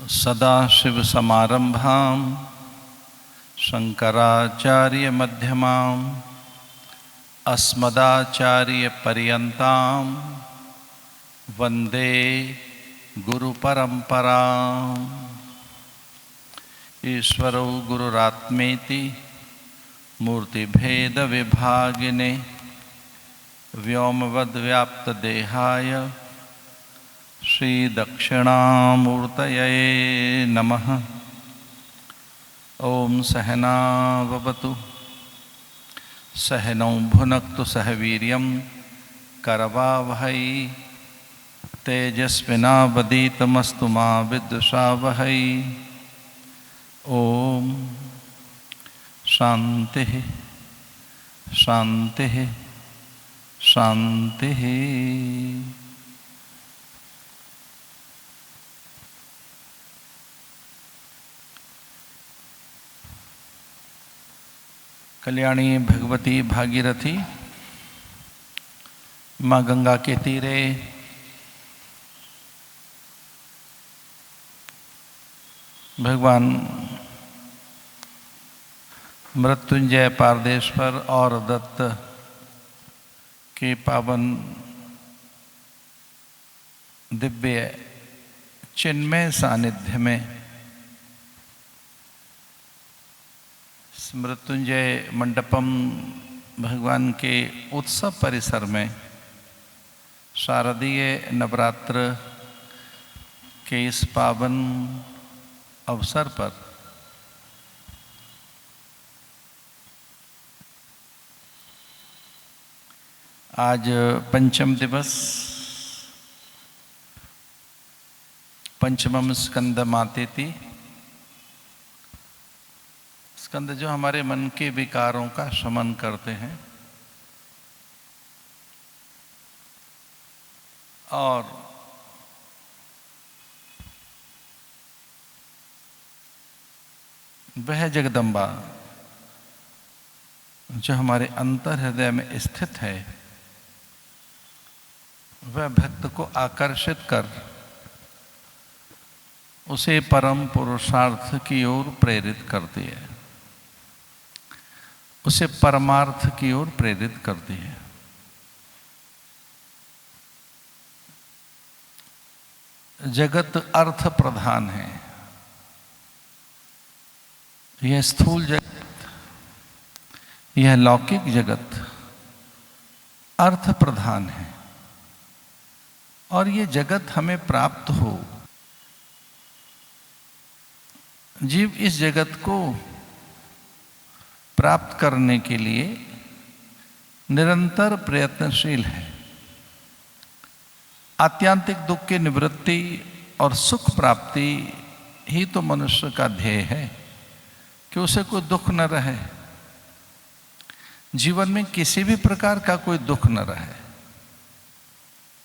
सदाशिवसमारम्भां शङ्कराचार्यमध्यमाम् अस्मदाचार्यपर्यन्तां वन्दे गुरुपरम्पराम्। ईश्वरो गुरुरात्मेति मूर्तिभेदविभागिने व्योमवद्व्याप्तदेहाय श्रीदक्षिणामूर्तये नमः। ॐ सहनाववतु सहनौ भुनक्तु सह वीर्यं करवावहै तेजस्विनावधीतमस्तु मा विद्विषावहै। ॐ शान्तिः शान्तिः शान्तिः। कल्याणी भगवती भागीरथी माँ गंगा के तीरे भगवान मृत्युंजय पारदेश्वर और दत्त के पावन दिव्य चिन्मय सानिध्य में मृत्युंजय मंडपम भगवान के उत्सव परिसर में शारदीय नवरात्र के इस पावन अवसर पर आज पंचम दिवस पंचमम स्कंद मातेति। स्कंद जो हमारे मन के विकारों का शमन करते हैं और वह जगदम्बा जो हमारे अंतर हृदय में स्थित है वह भक्त को आकर्षित कर उसे परम पुरुषार्थ की ओर प्रेरित करती है, उसे परमार्थ की ओर प्रेरित करती है। जगत अर्थ प्रधान है। यह स्थूल जगत, यह लौकिक जगत अर्थ प्रधान है और ये जगत हमें प्राप्त हो। जीव इस जगत को प्राप्त करने के लिए निरंतर प्रयत्नशील है। आत्यांतिक दुख की निवृत्ति और सुख प्राप्ति ही तो मनुष्य का ध्येय है कि उसे कोई दुख न रहे, जीवन में किसी भी प्रकार का कोई दुख न रहे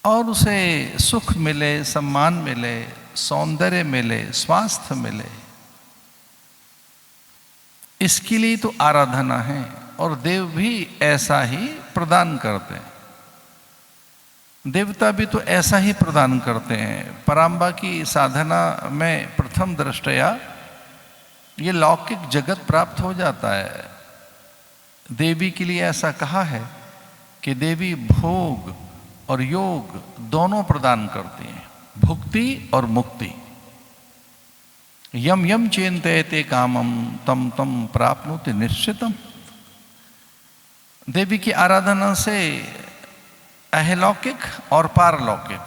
और उसे सुख मिले, सम्मान मिले, सौंदर्य मिले, स्वास्थ्य मिले। इसके लिए तो आराधना है और देव भी ऐसा ही प्रदान करते हैं। देवता भी तो ऐसा ही प्रदान करते हैं। पराम्बा की साधना में प्रथम दृष्टया ये लौकिक जगत प्राप्त हो जाता है। देवी के लिए ऐसा कहा है कि देवी भोग और योग दोनों प्रदान करती हैं, भुक्ति और मुक्ति। यम यम चिंतयते कामम तम तम प्राप्नोति निश्चितम। देवी की आराधना से अहलौकिक और पारलौकिक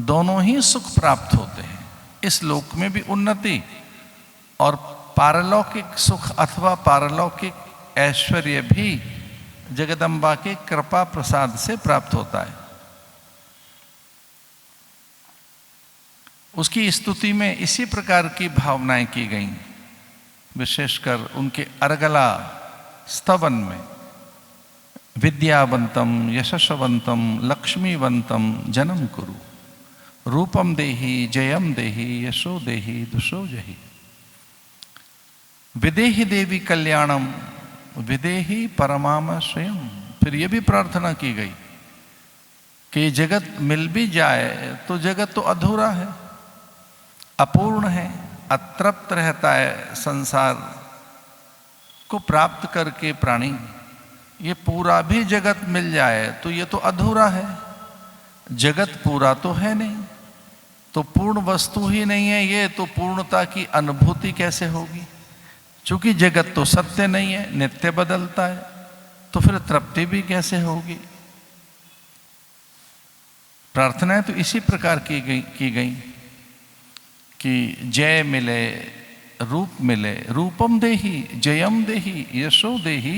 दोनों ही सुख प्राप्त होते हैं। इस लोक में भी उन्नति और पारलौकिक सुख अथवा पारलौकिक ऐश्वर्य भी जगदम्बा के कृपा प्रसाद से प्राप्त होता है। उसकी स्तुति में इसी प्रकार की भावनाएं की गई, विशेषकर उनके अर्गला स्तवन में। विद्यावंतम यशस्वंतम लक्ष्मीवंतम जन्म कुरु रूपम देहि जयम देहि यशो देहि दुषो जहि। विदेहि देवी कल्याणम विदेहि परमाम स्वयं। फिर ये भी प्रार्थना की गई कि जगत मिल भी जाए तो जगत तो अधूरा है, अपूर्ण है, अतृप्त रहता है संसार को प्राप्त करके प्राणी। ये पूरा भी जगत मिल जाए तो ये तो अधूरा है, जगत पूरा तो है नहीं, तो पूर्ण वस्तु ही नहीं है ये, तो पूर्णता की अनुभूति कैसे होगी? क्योंकि जगत तो सत्य नहीं है, नित्य बदलता है, तो फिर तृप्ति भी कैसे होगी? प्रार्थनाएं तो इसी प्रकार की गई कि जय मिले, रूप मिले, रूपम देहि जयम देहि यशो देहि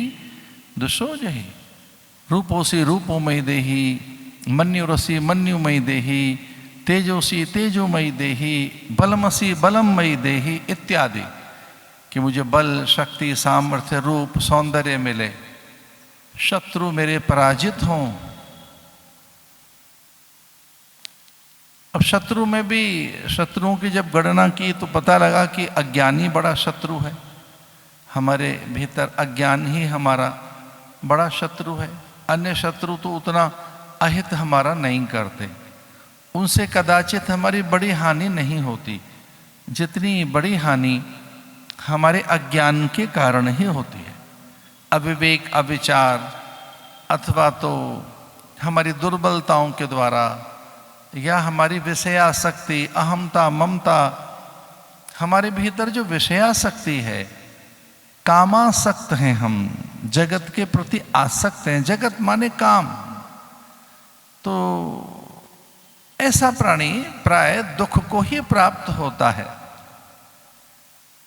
दुशो जहि, रूपोसी रूपोमयी देहि, मन्युरसी मन्युमयी देहि, तेजोसी तेजोमयी देहि, बलमसी बलमयी देहि इत्यादि, कि मुझे बल, शक्ति, सामर्थ्य, रूप, सौंदर्य मिले, शत्रु मेरे पराजित हों। अब शत्रु में भी शत्रुओं की जब गणना की तो पता लगा कि अज्ञानी बड़ा शत्रु है, हमारे भीतर अज्ञान ही हमारा बड़ा शत्रु है। अन्य शत्रु तो उतना अहित हमारा नहीं करते, उनसे कदाचित हमारी बड़ी हानि नहीं होती, जितनी बड़ी हानि हमारे अज्ञान के कारण ही होती है। अविवेक, अविचार, अथवा तो हमारी दुर्बलताओं के द्वारा, या हमारी विषयासक्ति, अहमता, ममता, हमारे भीतर जो विषयासक्ति है, कामासक्त हैं हम, जगत के प्रति आसक्त हैं, जगत माने काम, तो ऐसा प्राणी प्राय दुख को ही प्राप्त होता है।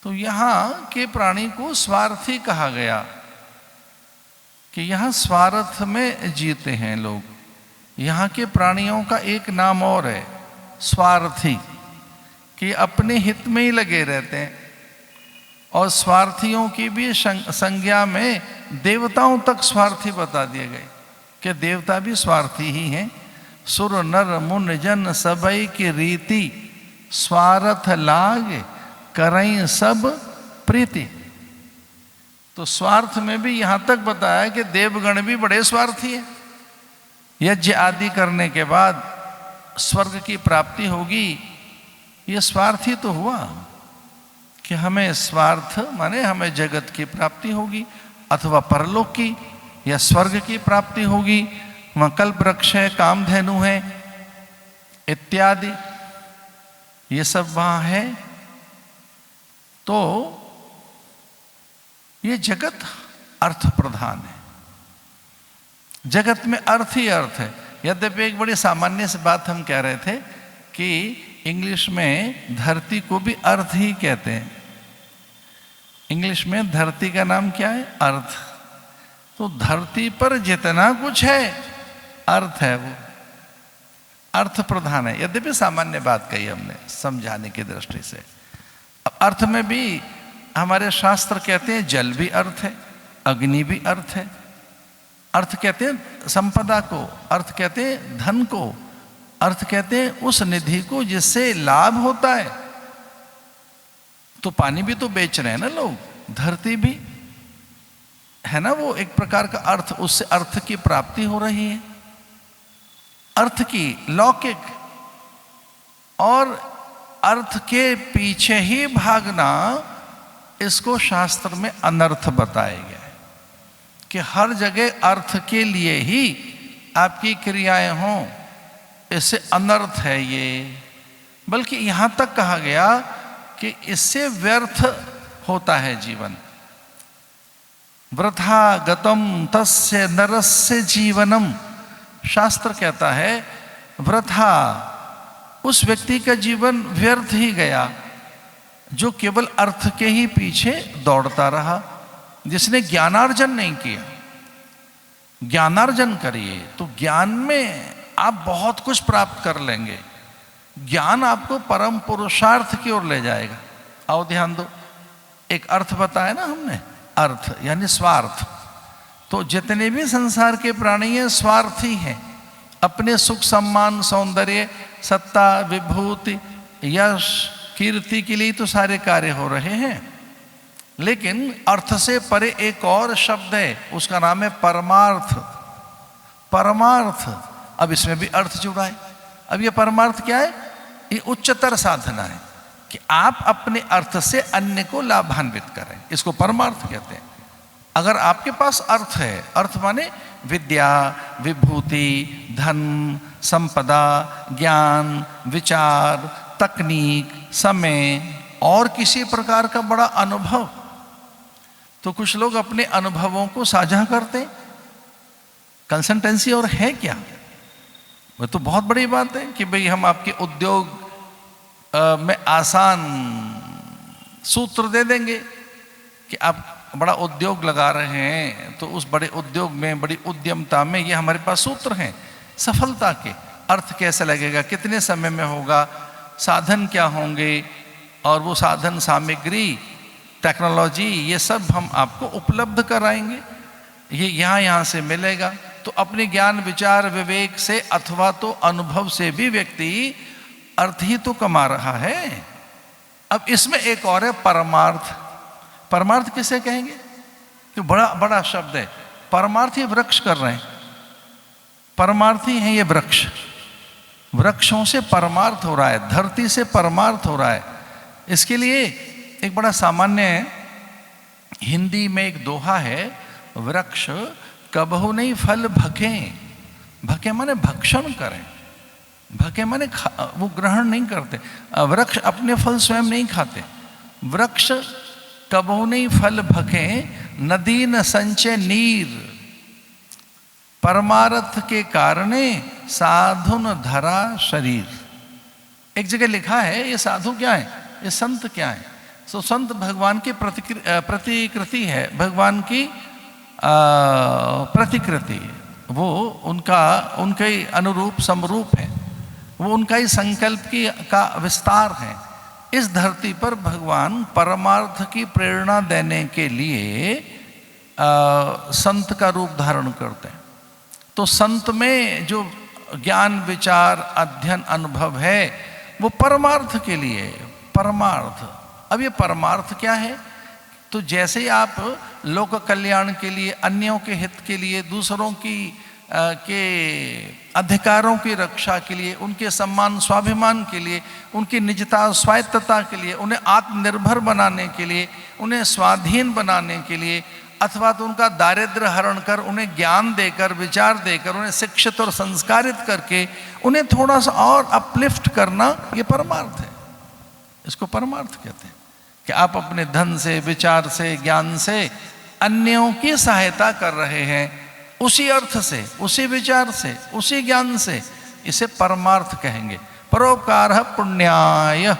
तो यहाँ के प्राणी को स्वार्थी कहा गया कि यहाँ स्वार्थ में जीते हैं लोग। यहाँ के प्राणियों का एक नाम और है, स्वार्थी, कि अपने हित में ही लगे रहते हैं। और स्वार्थियों की भी संज्ञा में देवताओं तक स्वार्थी बता दिए गए कि देवता भी स्वार्थी ही हैं। सुर नर मुन जन सबई की रीति, स्वार्थ लाग करई सब प्रीति। तो स्वार्थ में भी यहां तक बताया कि देवगण भी बड़े स्वार्थी हैं। यज्ञ आदि करने के बाद स्वर्ग की प्राप्ति होगी, ये स्वार्थी तो हुआ कि हमें स्वार्थ माने हमें जगत की प्राप्ति होगी, अथवा परलोक की या स्वर्ग की प्राप्ति होगी, वहाँ कल्प वृक्ष है, कामधेनु है इत्यादि, ये सब वहाँ है। तो ये जगत अर्थ प्रधान है, जगत में अर्थ ही अर्थ है। यद्यपि एक बड़ी सामान्य सी बात हम कह रहे थे कि इंग्लिश में धरती को भी अर्थ ही कहते हैं। इंग्लिश में धरती का नाम क्या है? अर्थ। तो धरती पर जितना कुछ है अर्थ है, वो अर्थ प्रधान है। यद्यपि सामान्य बात कही हमने समझाने की दृष्टि से। अब अर्थ में भी हमारे शास्त्र कहते हैं जल भी अर्थ है, अग्नि भी अर्थ है। अर्थ कहते हैं संपदा को, अर्थ कहते हैं धन को, अर्थ कहते हैं उस निधि को जिससे लाभ होता है। तो पानी भी तो बेच रहे हैं ना लोग, धरती भी है ना, वो एक प्रकार का अर्थ, उससे अर्थ की प्राप्ति हो रही है। अर्थ की लौकिक, और अर्थ के पीछे ही भागना, इसको शास्त्र में अनर्थ बताया गया है कि हर जगह अर्थ के लिए ही आपकी क्रियाएं हों, इससे अनर्थ है ये। बल्कि यहां तक कहा गया कि इससे व्यर्थ होता है जीवन। वृथा गतम तस्य नरस्य जीवनम, शास्त्र कहता है वृथा, उस व्यक्ति का जीवन व्यर्थ ही गया जो केवल अर्थ के ही पीछे दौड़ता रहा, जिसने ज्ञानार्जन नहीं किया। ज्ञानार्जन करिए तो ज्ञान में आप बहुत कुछ प्राप्त कर लेंगे। ज्ञान आपको परम पुरुषार्थ की ओर ले जाएगा। आओ ध्यान दो, एक अर्थ बताया ना हमने, अर्थ यानी स्वार्थ। तो जितने भी संसार के प्राणी हैं स्वार्थी हैं, अपने सुख सम्मान सौंदर्य सत्ता विभूति यश कीर्ति के लिए तो सारे कार्य हो रहे हैं। लेकिन अर्थ से परे एक और शब्द है, उसका नाम है परमार्थ। परमार्थ, अब इसमें भी अर्थ जुड़ा है। अब ये परमार्थ क्या है? ये उच्चतर साधना है कि आप अपने अर्थ से अन्य को लाभान्वित करें, इसको परमार्थ कहते हैं। अगर आपके पास अर्थ है, अर्थ माने विद्या, विभूति, धन, संपदा, ज्ञान, विचार, तकनीक, समय और किसी प्रकार का बड़ा अनुभव, तो कुछ लोग अपने अनुभवों को साझा करते। कंसल्टेंसी और है क्या? वह तो बहुत बड़ी बात है कि भाई हम आपके उद्योग में आसान सूत्र दे देंगे कि आप बड़ा उद्योग लगा रहे हैं, तो उस बड़े उद्योग में, बड़ी उद्यमता में ये हमारे पास सूत्र हैं सफलता के। अर्थ कैसे लगेगा, कितने समय में होगा, साधन क्या होंगे, और वो साधन, सामग्री, टेक्नोलॉजी, ये सब हम आपको उपलब्ध कराएंगे, ये यहाँ से मिलेगा। तो अपने ज्ञान, विचार, विवेक से अथवा तो अनुभव से भी व्यक्ति अर्थ ही तो कमा रहा है। अब इसमें एक और है परमार्थ। परमार्थ किसे कहेंगे? तो बड़ा बड़ा शब्द है। परमार्थी वृक्ष कर रहे हैं, परमार्थी हैं ये वृक्ष, वृक्षों से परमार्थ हो रहा है, धरती से परमार्थ हो रहा है। इसके लिए एक बड़ा सामान्य हिंदी में एक दोहा है, वृक्ष कबहु नहीं फल भके। भके माने भक्षण करें, भके माने वो ग्रहण नहीं करते। वृक्ष अपने फल स्वयं नहीं खाते। वृक्ष कबहु नहीं फल भके, नदी न संचय नीर, परमार्थ के कारणे साधुन धरा शरीर। एक जगह लिखा है, ये साधु क्या है, ये संत क्या है? सो संत भगवान की प्रतिकृति है, भगवान की प्रतिकृति, वो उनके अनुरूप समरूप है, वो उनका ही संकल्प का विस्तार है। इस धरती पर भगवान परमार्थ की प्रेरणा देने के लिए संत का रूप धारण करते हैं। तो संत में जो ज्ञान, विचार, अध्ययन, अनुभव है, वो परमार्थ के लिए। परमार्थ, अब ये परमार्थ क्या है? तो जैसे ही आप लोक कल्याण के लिए, अन्यों के हित के लिए, दूसरों के अधिकारों की रक्षा के लिए, उनके सम्मान स्वाभिमान के लिए, उनकी निजता स्वायत्तता के लिए, उन्हें आत्मनिर्भर बनाने के लिए, उन्हें स्वाधीन बनाने के लिए, अथवा तो उनका दारिद्र्य हरण कर, उन्हें ज्ञान देकर, विचार देकर, उन्हें शिक्षित और संस्कारित करके उन्हें थोड़ा सा और अपलिफ्ट करना, ये परमार्थ है। इसको परमार्थ कहते हैं कि आप अपने धन से, विचार से, ज्ञान से अन्यों की सहायता कर रहे हैं, उसी अर्थ से, उसी विचार से, उसी ज्ञान से। इसे परमार्थ कहेंगे। परोपकार पुण्याय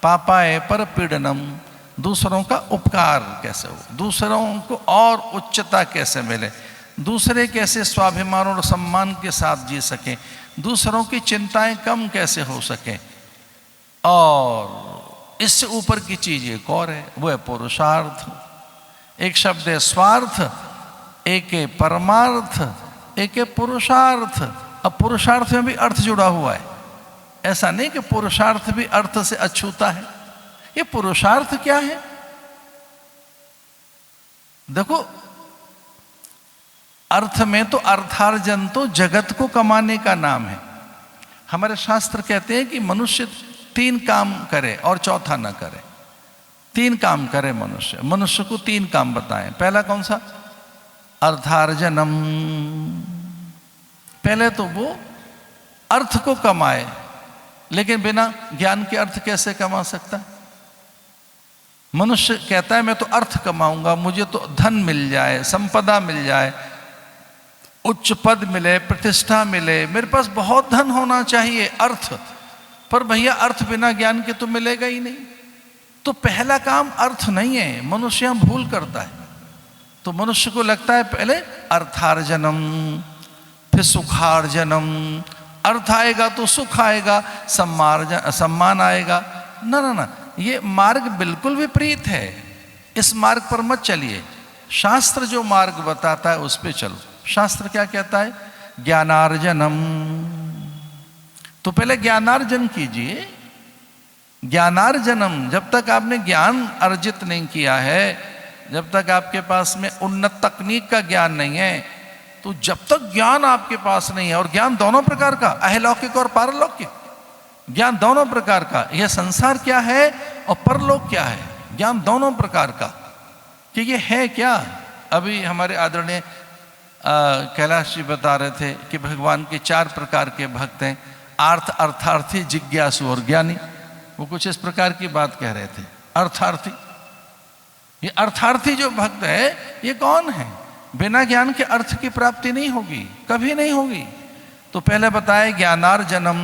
पापाय परपीडनम, दूसरों का उपकार कैसे हो, दूसरों को और उच्चता कैसे मिले, दूसरे कैसे स्वाभिमान और सम्मान के साथ जी सकें, दूसरों की चिंताएं कम कैसे हो सकें, और इससे ऊपर की चीज एक और है, वो है पुरुषार्थ। एक शब्द है स्वार्थ, एक है परमार्थ, एक है पुरुषार्थ। अब पुरुषार्थ में भी अर्थ जुड़ा हुआ है, ऐसा नहीं कि पुरुषार्थ भी अर्थ से अछूता है। ये पुरुषार्थ क्या है? देखो, अर्थ में तो अर्थार्जन तो जगत को कमाने का नाम है। हमारे शास्त्र कहते हैं कि मनुष्य 3 काम करे और चौथा ना करे। 3 काम करे मनुष्य, मनुष्य को 3 काम बताएं। पहला कौन सा? अर्थार्जनम। पहले तो वो अर्थ को कमाए, लेकिन बिना ज्ञान के अर्थ कैसे कमा सकता? मनुष्य कहता है मैं तो अर्थ कमाऊंगा, मुझे तो धन मिल जाए, संपदा मिल जाए, उच्च पद मिले, प्रतिष्ठा मिले, मेरे पास बहुत धन होना चाहिए, अर्थ। पर भैया अर्थ बिना ज्ञान के तो मिलेगा ही नहीं। तो पहला काम अर्थ नहीं है, मनुष्य यहां भूल करता है। तो मनुष्य को लगता है पहले अर्थार्जनम, फिर सुखार्जनम। अर्थ आएगा तो सुख आएगा, सम्मान आएगा। ना ना ना, ये मार्ग बिल्कुल विपरीत है। इस मार्ग पर मत चलिए। शास्त्र जो मार्ग बताता है उस पे चलो। शास्त्र क्या कहता है? ज्ञानार्जनम। तो पहले ज्ञानार्जन कीजिए। ज्ञानार्जनम, जब तक आपने ज्ञान अर्जित नहीं किया है, जब तक आपके पास में उन्नत तकनीक का ज्ञान नहीं है, तो जब तक ज्ञान आपके पास नहीं है, और ज्ञान दोनों प्रकार का, अहलौकिक और पारलौकिक, ज्ञान दोनों प्रकार का, यह संसार क्या है और परलोक क्या है, ज्ञान दोनों प्रकार का कि ये है क्या। अभी हमारे आदरणीय कैलाश जी बता रहे थे कि भगवान के 4 प्रकार के भक्त हैं, आर्थ, अर्थार्थी, जिज्ञासु और ज्ञानी। वो कुछ इस प्रकार की बात कह रहे थे। अर्थार्थी, ये अर्थार्थी जो भक्त है ये कौन है? बिना ज्ञान के अर्थ की प्राप्ति नहीं होगी, कभी नहीं होगी। तो पहले बताया ज्ञानार्जनम,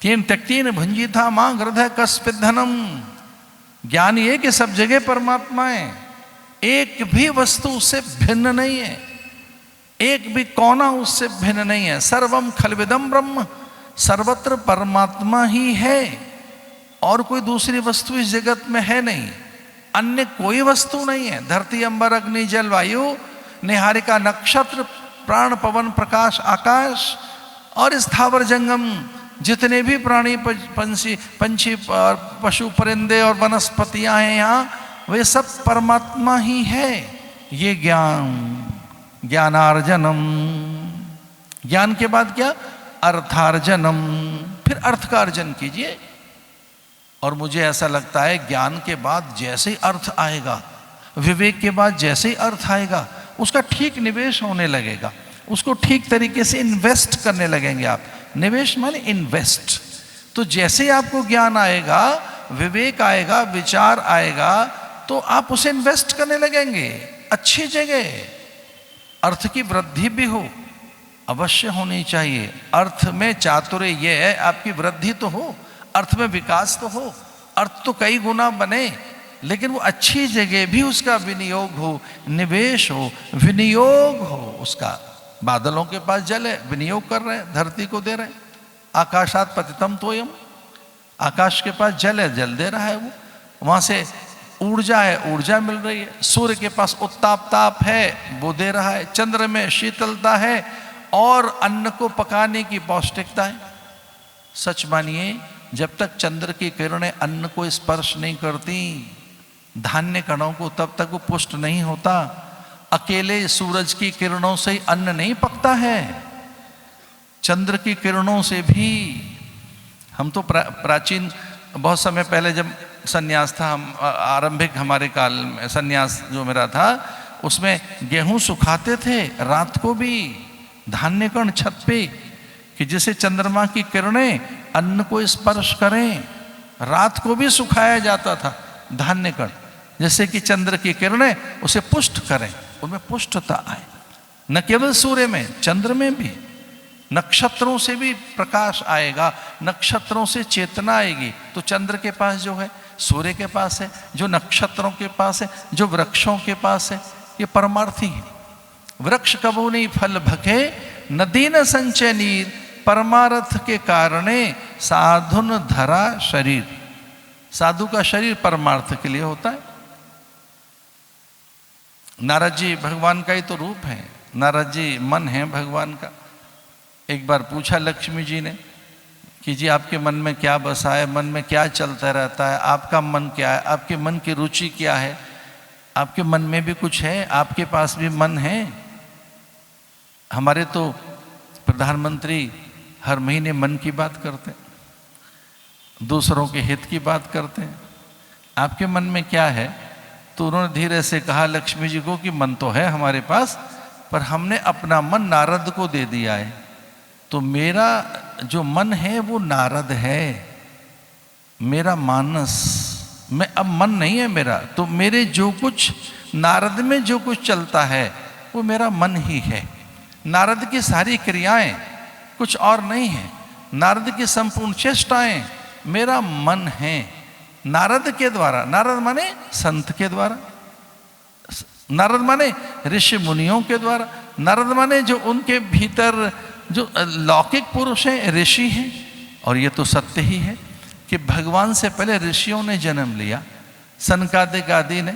तीन त्यक्तीन भुंजी था मां हृदय कस्पित धनम। ज्ञान ये कि सब जगह परमात्मा है, एक भी वस्तु उससे भिन्न नहीं है, एक भी कोना उससे भिन्न नहीं है। सर्वम खलविदम ब्रह्म, सर्वत्र परमात्मा ही है और कोई दूसरी वस्तु इस जगत में है नहीं, अन्य कोई वस्तु नहीं है। धरती, अंबर, अग्नि, जल, वायु, निहारिका, नक्षत्र, प्राण, पवन, प्रकाश, आकाश और स्थावर जंगम जितने भी प्राणी, पंछी, पशु, परिंदे और वनस्पतियां हैं यहाँ, वे सब परमात्मा ही है। ये ज्ञान, ज्ञानार्जनम। ज्ञान के बाद क्या? अर्थार्जनम, फिर अर्थ का अर्जन कीजिए। और मुझे ऐसा लगता है ज्ञान के बाद जैसे ही अर्थ आएगा, विवेक के बाद जैसे ही अर्थ आएगा, उसका ठीक निवेश होने लगेगा, उसको ठीक तरीके से इन्वेस्ट करने लगेंगे आप। निवेश माने इन्वेस्ट। तो जैसे ही आपको ज्ञान आएगा, विवेक आएगा, विचार आएगा, तो आप उसे इन्वेस्ट करने लगेंगे अच्छी जगह। अर्थ की वृद्धि भी हो, अवश्य होनी चाहिए। अर्थ में चातुर्य ये है, आपकी वृद्धि तो हो, अर्थ में विकास तो हो, अर्थ तो कई गुना बने, लेकिन वो अच्छी जगह भी उसका विनियोग हो, निवेश हो, विनियोग हो उसका। बादलों के पास जल है, विनियोग कर रहे हैं, धरती को दे रहे हैं। आकाशात पतितम तोयम, आकाश के पास जल है, जल दे रहा है वो। वहां से ऊर्जा है, ऊर्जा मिल रही है। सूर्य के पास उत्ताप ताप है, वो दे रहा है। चंद्र में शीतलता है और अन्न को पकाने की पौष्टिकता है। सच मानिए, जब तक चंद्र की किरणें अन्न को स्पर्श नहीं करती, धान्य कणों को, तब तक वो पुष्ट नहीं होता। अकेले सूरज की किरणों से ही अन्न नहीं पकता है, चंद्र की किरणों से भी। हम तो प्राचीन, बहुत समय पहले जब सन्यास था, हम आरंभिक हमारे काल में सन्यास जो मेरा था, उसमें गेहूं सुखाते थे रात को भी, धान्य कण छत पे, कि जिसे चंद्रमा की किरणें अन्न को स्पर्श करें। रात को भी सुखाया जाता था धान्य कण, जैसे कि चंद्र की किरणें उसे पुष्ट करें, उनमें पुष्टता आए। न केवल सूर्य में, चंद्र में भी। नक्षत्रों से भी प्रकाश आएगा, नक्षत्रों से चेतना आएगी। तो चंद्र के पास जो है, सूर्य के पास है, जो नक्षत्रों के पास है, जो वृक्षों के पास है, ये परमार्थी है। वृक्ष कबू नहीं फल भके, नदी न संचय नीर, परमार्थ के कारणे साधुन धरा शरीर। साधु का शरीर परमार्थ के लिए होता है। नारद जी भगवान का ही तो रूप है, नारद जी मन है भगवान का। एक बार पूछा लक्ष्मी जी ने कि जी आपके मन में क्या बसा है, मन में क्या चलता रहता है, आपका मन क्या है, आपके मन की रुचि क्या है, आपके मन में भी कुछ है, आपके पास भी मन है। हमारे तो प्रधानमंत्री हर महीने मन की बात करते हैं, दूसरों के हित की बात करते हैं। आपके मन में क्या है? तो उन्होंने धीरे से कहा लक्ष्मी जी को कि मन तो है हमारे पास, पर हमने अपना मन नारद को दे दिया है। तो मेरा जो मन है वो नारद है, मेरा मानस, मैं अब मन नहीं है मेरा। तो मेरे जो कुछ नारद में जो कुछ चलता है वो मेरा मन ही है। नारद की सारी क्रियाएं कुछ और नहीं है, नारद की संपूर्ण चेष्टाएं मेरा मन है। नारद के द्वारा, नारद माने संत के द्वारा, नारद माने ऋषि मुनियों के द्वारा, नारद माने जो उनके भीतर जो लौकिक पुरुष हैं, ऋषि हैं। और ये तो सत्य ही है कि भगवान से पहले ऋषियों ने जन्म लिया। सनकादिक आदि ने,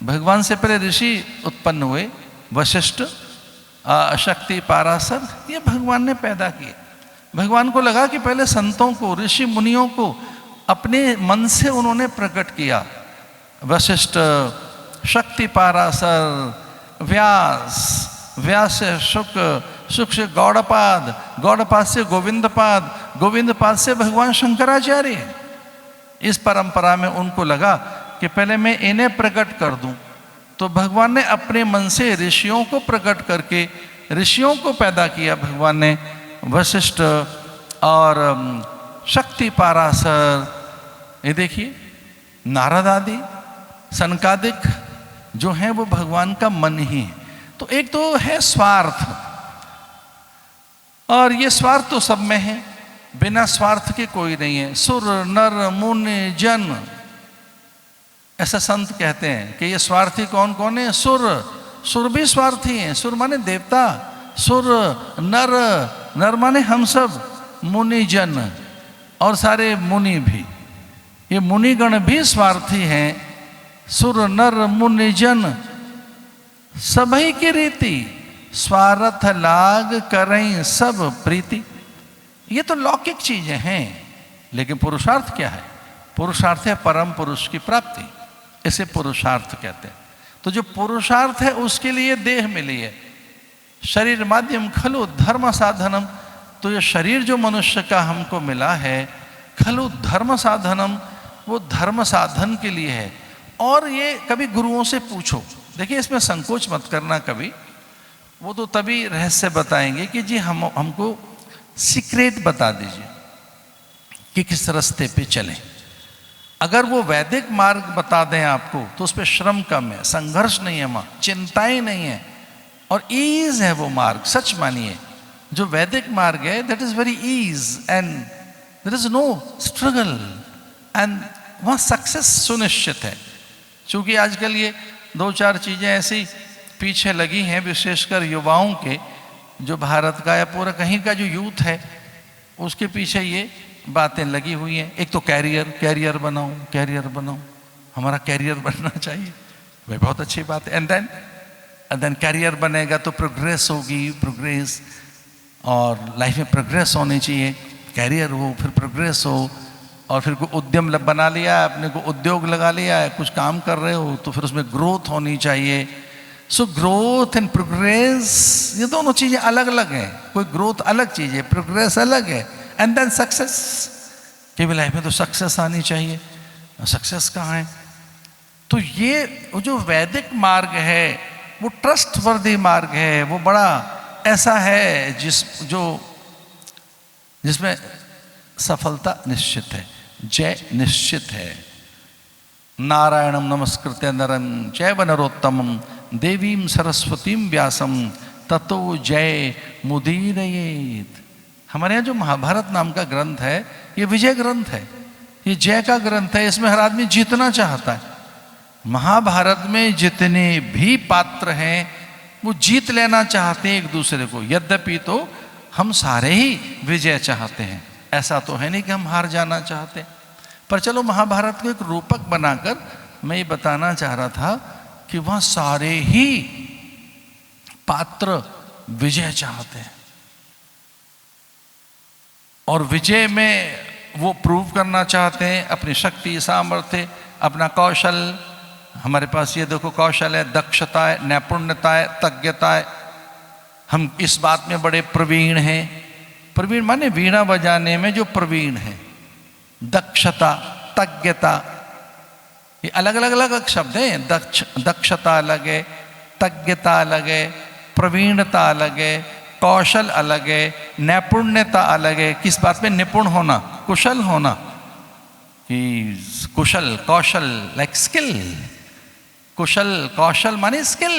भगवान से पहले ऋषि उत्पन्न हुए, वशिष्ठ, शक्ति, पाराशर, ये भगवान ने पैदा किए। भगवान को लगा कि पहले संतों को, ऋषि मुनियों को अपने मन से उन्होंने प्रकट किया। वशिष्ठ, शक्ति, पाराशर, व्यास, व्यास से शुक, शुक से गौड़पाद, गौड़पाद से गोविंदपाद, गोविंद पाद से भगवान शंकराचार्य हैं। इस परंपरा में उनको लगा कि पहले मैं इन्हें प्रकट कर दूं, तो भगवान ने अपने मन से ऋषियों को प्रकट करके ऋषियों को पैदा किया। भगवान ने वशिष्ठ और शक्ति पाराशर, ये देखिए नारद आदि सनकादिक जो हैं वो भगवान का मन ही है। तो एक तो है स्वार्थ, और ये स्वार्थ तो सब में है, बिना स्वार्थ के कोई नहीं है। सुर नर मुनि जन, ऐसा संत कहते हैं कि ये स्वार्थी कौन कौन है? सुर भी स्वार्थी हैं। सुर माने देवता, सुर नर, नर माने हम सब, मुनि जन और सारे मुनि भी, ये मुनिगण भी स्वार्थी हैं। सुर नर मुनि जन सभी की रीति, स्वार्थ लाग करें सब प्रीति। ये तो लौकिक चीजें हैं, लेकिन पुरुषार्थ क्या है? पुरुषार्थ है परम पुरुष की प्राप्ति, इसे पुरुषार्थ कहते हैं। तो जो पुरुषार्थ है उसके लिए देह मिली है। शरीर माध्यम खलु धर्म साधनम, तो ये शरीर जो मनुष्य का हमको मिला है, खलु धर्म साधनम, वो धर्म साधन के लिए है। और ये कभी गुरुओं से पूछो, देखिए इसमें संकोच मत करना कभी, वो तो तभी रहस्य बताएंगे कि जी हमको सीक्रेट बता दीजिए कि किस रास्ते पे चलें। अगर वो वैदिक मार्ग बता दें आपको तो उस पर श्रम कम है, संघर्ष नहीं है, वहाँ चिंताएं नहीं है और ईज है वो मार्ग। सच मानिए, जो वैदिक मार्ग है that is very easy and there is no struggle, and वहाँ सक्सेस सुनिश्चित है। क्योंकि आजकल ये दो चार चीज़ें ऐसी पीछे लगी हैं, विशेषकर युवाओं के, जो भारत का या पूरा कहीं का जो यूथ है उसके पीछे ये बातें लगी हुई हैं। एक तो कैरियर बनाओ, हमारा कैरियर बनना चाहिए, वह बहुत अच्छी बात है। एंड देन कैरियर बनेगा तो प्रोग्रेस होगी, प्रोग्रेस, और लाइफ में प्रोग्रेस होनी चाहिए। कैरियर हो, फिर प्रोग्रेस हो, और फिर कोई उद्यम बना लिया, अपने को उद्योग लगा लिया है, कुछ काम कर रहे हो तो फिर उसमें ग्रोथ होनी चाहिए। सो ग्रोथ एंड प्रोग्रेस, ये दोनों चीज़ें अलग अलग हैं। कोई ग्रोथ अलग चीज़ है, प्रोग्रेस अलग है। एंड देन सक्सेस, कि लाइफ में तो सक्सेस आनी चाहिए, सक्सेस कहाँ है? तो ये जो वैदिक मार्ग है वो ट्रस्टवर्दी मार्ग है, वो बड़ा ऐसा है जिसमें सफलता निश्चित है, जय निश्चित है। नारायणम नमस्कृत्य नरं चैव नरोत्तमं देवीं सरस्वतीं व्यासं ततो जय मुदीरयेत्। हमारे यहाँ जो महाभारत नाम का ग्रंथ है ये विजय ग्रंथ है, ये जय का ग्रंथ है। इसमें हर आदमी जीतना चाहता है। महाभारत में जितने भी पात्र हैं वो जीत लेना चाहते हैं एक दूसरे को, यद्यपि तो हम सारे ही विजय चाहते हैं। ऐसा तो है नहीं कि हम हार जाना चाहते। पर चलो महाभारत को एक रूपक बनाकर मैं ये बताना चाह रहा था कि वहाँ सारे ही पात्र विजय चाहते हैं, और विजय में वो प्रूव करना चाहते हैं अपनी शक्ति, सामर्थ्य, अपना कौशल। हमारे पास ये देखो कौशल है, दक्षता है, नैपुण्यता है, तज्ञता है। हम इस बात में बड़े प्रवीण हैं। प्रवीण माने वीणा बजाने में जो प्रवीण है, दक्षता, तज्ञता, ये अलग अलग शब्द हैं। दक्षता अलग है, तज्ञता अलग है, प्रवीणता अलग है, कौशल अलग है, नैपुण्यता अलग है। किस बात में निपुण होना, कुशल होना, कि कुशल कौशल लाइक स्किल, कुशल कौशल माने स्किल।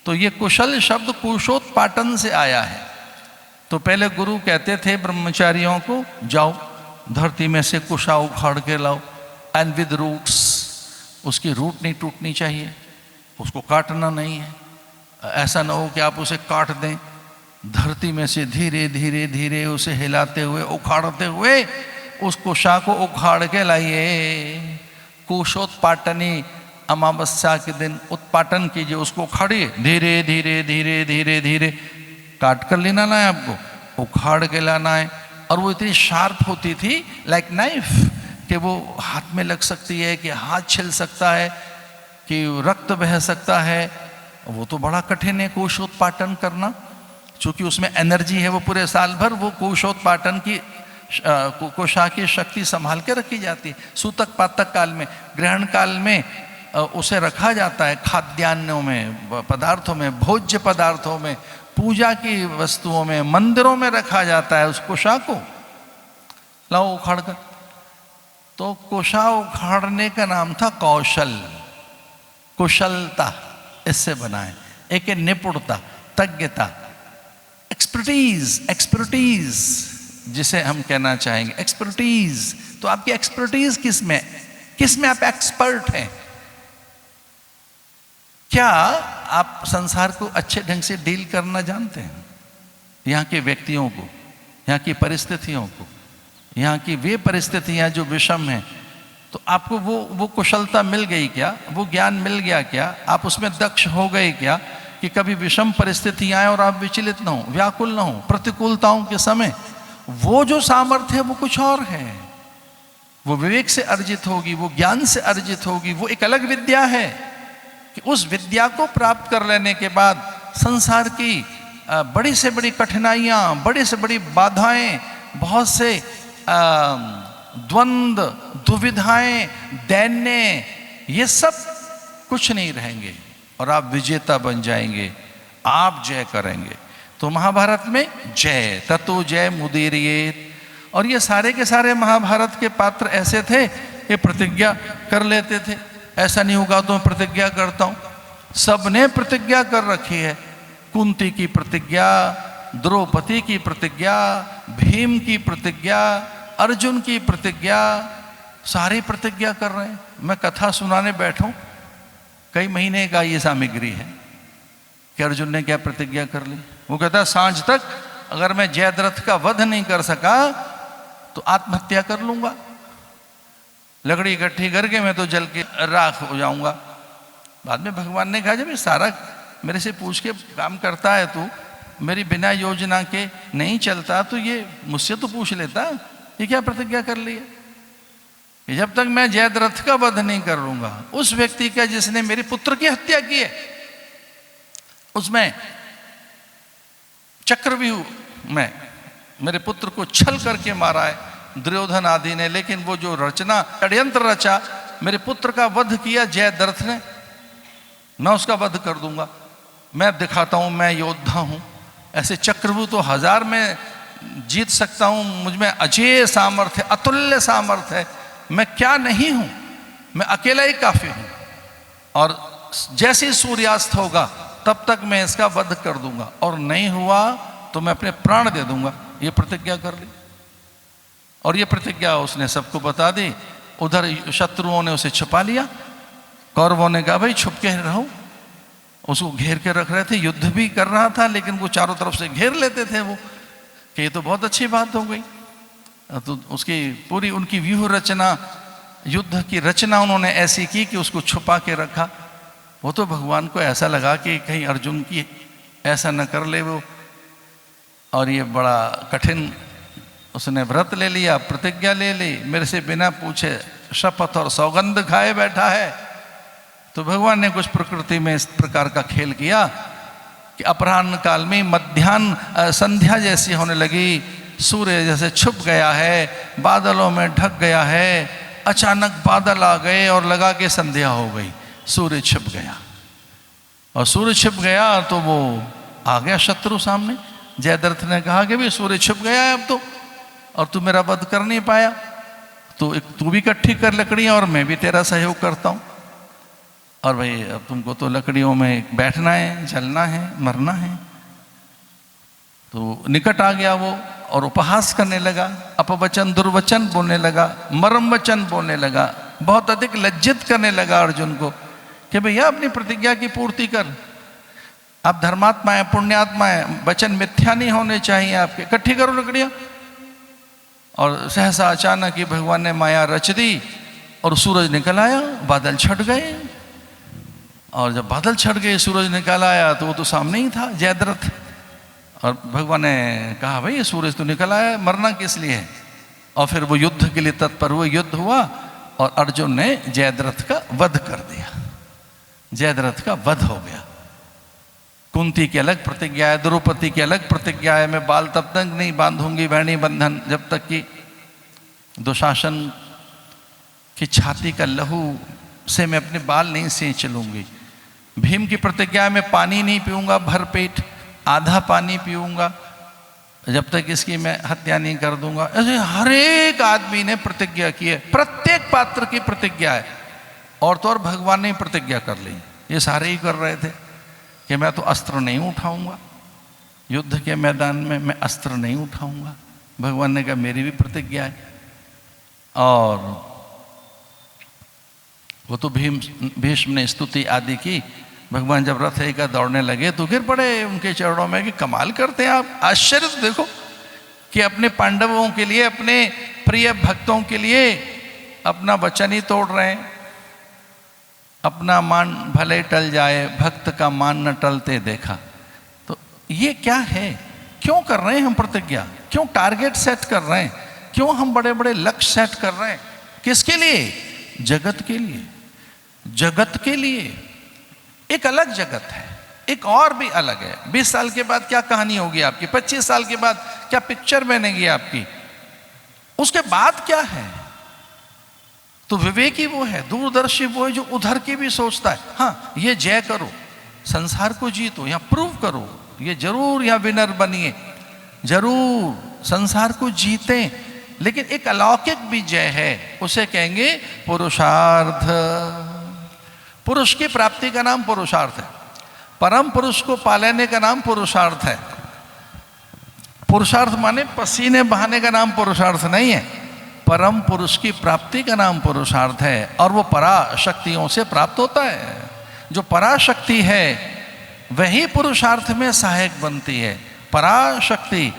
तो ये कुशल शब्द कुशोत्पाटन से आया है। तो पहले गुरु कहते थे ब्रह्मचारियों को, जाओ धरती में से कुशा उखाड़ के लाओ, एंड विद रूट्स, उसकी रूट नहीं टूटनी चाहिए, उसको काटना नहीं है। ऐसा ना हो कि आप उसे काट दें। धरती में से धीरे धीरे धीरे उसे हिलाते हुए, उखाड़ते हुए उस कुशा को उखाड़ के लाइए। कुशोत्पाटनी, अमावस्या के दिन उत्पाटन कीजिए, उसको उखाड़िए, धीरे धीरे धीरे धीरे धीरे। काट कर लेना ना है आपको, उखाड़ के लाना है। और वो इतनी शार्प होती थी लाइक नाइफ कि वो हाथ में लग सकती है, कि हाथ छिल सकता है, कि रक्त बह सकता है। वो तो बड़ा कठिन है कोशोत्पाटन करना, क्योंकि उसमें एनर्जी है। वो पूरे साल भर वो कोशोत्पाटन की कोशा की शक्ति संभाल के रखी जाती है। सूतक पातक काल में, ग्रहण काल में उसे रखा जाता है खाद्यान्नों में, पदार्थों में, भोज्य पदार्थों में, पूजा की वस्तुओं में, मंदिरों में रखा जाता है उस कोशा को। लाओ उखाड़ कर। तो कोशा उखाड़ने का नाम था कौशल, कुशलता, इससे बनाए। एक है निपुणता, तज्ञता, एक्सपर्टीज जिसे हम कहना चाहेंगे, एक्सपर्टीज। तो आपकी एक्सपर्टीज किसमें आप एक्सपर्ट हैं? क्या आप संसार को अच्छे ढंग से डील करना जानते हैं? यहाँ के व्यक्तियों को, यहाँ की परिस्थितियों को, यहाँ की वे परिस्थितियाँ जो विषम हैं, तो आपको वो कुशलता मिल गई क्या? वो ज्ञान मिल गया क्या? आप उसमें दक्ष हो गए क्या कि कभी विषम परिस्थितियाँ आए और आप विचलित न हो, व्याकुल न हो? प्रतिकूलताओं के समय वो जो सामर्थ्य है वो कुछ और है, वो विवेक से अर्जित होगी, वो ज्ञान से अर्जित होगी, वो एक अलग विद्या है कि उस विद्या को प्राप्त कर लेने के बाद संसार की बड़ी से बड़ी कठिनाइयाँ, बड़ी से बड़ी बाधाएं, बहुत से द्वंद्व, दुविधाएं, दैन्य, ये सब कुछ नहीं रहेंगे और आप विजेता बन जाएंगे, आप जय करेंगे। तो महाभारत में जय, ततो जय मुदीरयेत। और ये सारे के सारे महाभारत के पात्र ऐसे थे, ये प्रतिज्ञा कर लेते थे, ऐसा नहीं होगा तो मैं प्रतिज्ञा करता हूँ। सबने प्रतिज्ञा कर रखी है, कुंती की प्रतिज्ञा, द्रौपदी की प्रतिज्ञा, भीम की प्रतिज्ञा, अर्जुन की प्रतिज्ञा, सारी प्रतिज्ञा कर रहे हैं। मैं कथा सुनाने बैठूं, कई महीने का ये सामग्री है कि अर्जुन ने क्या प्रतिज्ञा कर ली। वो कहता है सांझ तक अगर मैं जयद्रथ का वध नहीं कर सका तो आत्महत्या कर लूंगा, लकड़ी इकट्ठी करके मैं तो जल के राख हो जाऊंगा। बाद में भगवान ने कहा जब सारा मेरे से पूछ के काम करता है, तू मेरी बिना योजना के नहीं चलता, तो ये मुझसे तो पूछ लेता, ये क्या प्रतिज्ञा कर ली है कि जब तक मैं जयद्रथ का वध नहीं कर लूंगा, उस व्यक्ति का जिसने मेरे पुत्र की हत्या की है, उसमें चक्रव्यूह में मेरे पुत्र को छल करके मारा है दुर्योधन आदि ने, लेकिन वो जो रचना, षड्यंत्र रचा, मेरे पुत्र का वध किया जयद्रथ ने, मैं उसका वध कर दूंगा। मैं दिखाता हूं मैं योद्धा हूं, ऐसे चक्रव्यूह तो 1000 में जीत सकता हूं, मुझमें अजेय सामर्थ्य, अतुल्य सामर्थ्य है, मैं क्या नहीं हूं, मैं अकेला ही काफी हूं। और जैसे ही सूर्यास्त होगा तब तक मैं इसका वध कर दूंगा, और नहीं हुआ तो मैं अपने प्राण दे दूंगा। ये प्रतिज्ञा कर ली, और ये प्रतिज्ञा उसने सबको बता दी। उधर शत्रुओं ने उसे छुपा लिया, कौरवों ने कहा भाई छुप के रहो, उसको घेर के रख रहे थे, युद्ध भी कर रहा था लेकिन वो चारों तरफ से घेर लेते थे वो, कि ये तो बहुत अच्छी बात हो गई। तो उसकी पूरी उनकी व्यूह रचना, युद्ध की रचना उन्होंने ऐसी की कि उसको छुपा के रखा। वो तो भगवान को ऐसा लगा कि कहीं अर्जुन की ऐसा न कर ले वो, और ये बड़ा कठिन उसने व्रत ले लिया, प्रतिज्ञा ले ली, मेरे से बिना पूछे शपथ और सौगंध खाए बैठा है। तो भगवान ने कुछ प्रकृति में इस प्रकार का खेल किया कि अपराह्न काल में मध्याह्न संध्या जैसी होने लगी, सूर्य जैसे छुप गया है, बादलों में ढक गया है, अचानक बादल आ गए और लगा के संध्या हो गई, सूर्य छिप गया। और सूर्य छिप गया तो वो आ गया शत्रु सामने। जयद्रथ ने कहा कि भाई सूर्य छिप गया है अब तो, और तू मेरा वध कर नहीं पाया, तो तू भी इकट्ठी कर लकड़ियां और मैं भी तेरा सहयोग करता हूं, और भाई अब तुमको तो लकड़ियों में बैठना है, जलना है, मरना है। तो निकट आ गया वो और उपहास करने लगा, अपवचन दुर्वचन बोलने लगा, मर्म वचन बोलने लगा, बहुत अधिक लज्जित करने लगा अर्जुन को कि भैया अपनी प्रतिज्ञा की पूर्ति कर, आप धर्मात्मा है, पुण्यात्मा है, वचन मिथ्या नहीं होने चाहिए आपके, इकट्ठी करो लकड़ियां। और सहसा अचानक ही भगवान ने माया रच दी और सूरज निकल आया, बादल छट गए, और जब बादल छट गए सूरज निकल आया तो वो तो सामने ही था जयद्रथ। और भगवान ने कहा भाई सूरज तो निकल आया, मरना किस लिए है। और फिर वो युद्ध के लिए तत्पर हुए, युद्ध हुआ और अर्जुन ने जयद्रथ का वध कर दिया, जयद्रथ का वध हो गया। कुंती की अलग प्रतिज्ञा है, द्रौपदी की अलग प्रतिज्ञा है, मैं बाल तब तक नहीं बांधूंगी वैणी बंधन जब तक कि दुशासन की छाती का लहू से मैं अपने बाल नहीं सींच लूंगी। भीम की प्रतिज्ञा में पानी नहीं पीऊंगा भर पेट, आधा पानी पीऊंगा जब तक इसकी मैं हत्या नहीं कर दूंगा। ऐसे हर एक आदमी ने प्रतिज्ञा की है, प्रत्येक पात्र की प्रतिज्ञा है। और तो और भगवान ने प्रतिज्ञा कर ली, ये सारे ही कर रहे थे कि मैं तो अस्त्र नहीं उठाऊंगा, युद्ध के मैदान में मैं अस्त्र नहीं उठाऊंगा। भगवान ने कहा मेरी भी प्रतिज्ञा है। और वो तो भीष्म ने स्तुति आदि की। भगवान जब रथ का दौड़ने लगे तो गिर पड़े उनके चरणों में कि कमाल करते हैं आप, आश्चर्य तो देखो कि अपने पांडवों के लिए, अपने प्रिय भक्तों के लिए अपना वचन ही तोड़ रहे हैं। अपना मान भले टल जाए, भक्त का मान न टलते देखा। तो ये क्या है? क्यों कर रहे हैं हम प्रतिज्ञा? क्यों टारगेट सेट कर रहे हैं? क्यों हम बड़े बड़े लक्ष्य सेट कर रहे हैं? किसके लिए? जगत के लिए। जगत के लिए एक अलग जगत है, एक और भी अलग है। 20 साल के बाद क्या कहानी होगी आपकी, 25 साल के बाद क्या पिक्चर बनेगी आपकी, उसके बाद क्या है? तो विवेकी वो है, दूरदर्शी वो है जो उधर की भी सोचता है। हाँ, ये जय करो, संसार को जीतो या प्रूव करो, ये जरूर या विनर बनिए, जरूर संसार को जीतें। लेकिन एक अलौकिक भी जय है, उसे कहेंगे पुरुषार्थ। पुरुष की प्राप्ति का नाम पुरुषार्थ है। परम पुरुष को पा लेने का नाम पुरुषार्थ है। पुरुषार्थ माने पसीने बहाने का नाम पुरुषार्थ नहीं है। परम पुरुष की प्राप्ति का नाम पुरुषार्थ है। और वो पराशक्तियों से प्राप्त होता है। जो पराशक्ति है वही पुरुषार्थ में सहायक बनती है, पराशक्ति।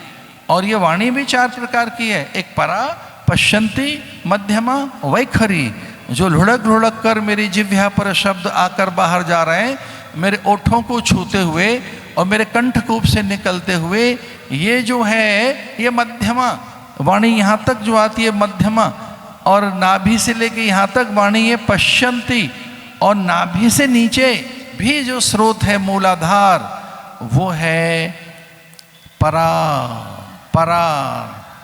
और ये वाणी भी 4 प्रकार की है। एक परा, पश्यंती, मध्यमा, वैखरी। जो लुढ़क लुढ़क कर मेरी जिह्वा पर शब्द आकर बाहर जा रहे हैं, मेरे ओठों को छूते हुए और मेरे कंठकूप से निकलते हुए, ये जो है ये मध्यमा वाणी, यहाँ तक जो आती है मध्यमा। और नाभि से लेके यहाँ तक वाणी ये पश्यंती। और नाभि से नीचे भी जो स्रोत है मूलाधार, वो है परा। परा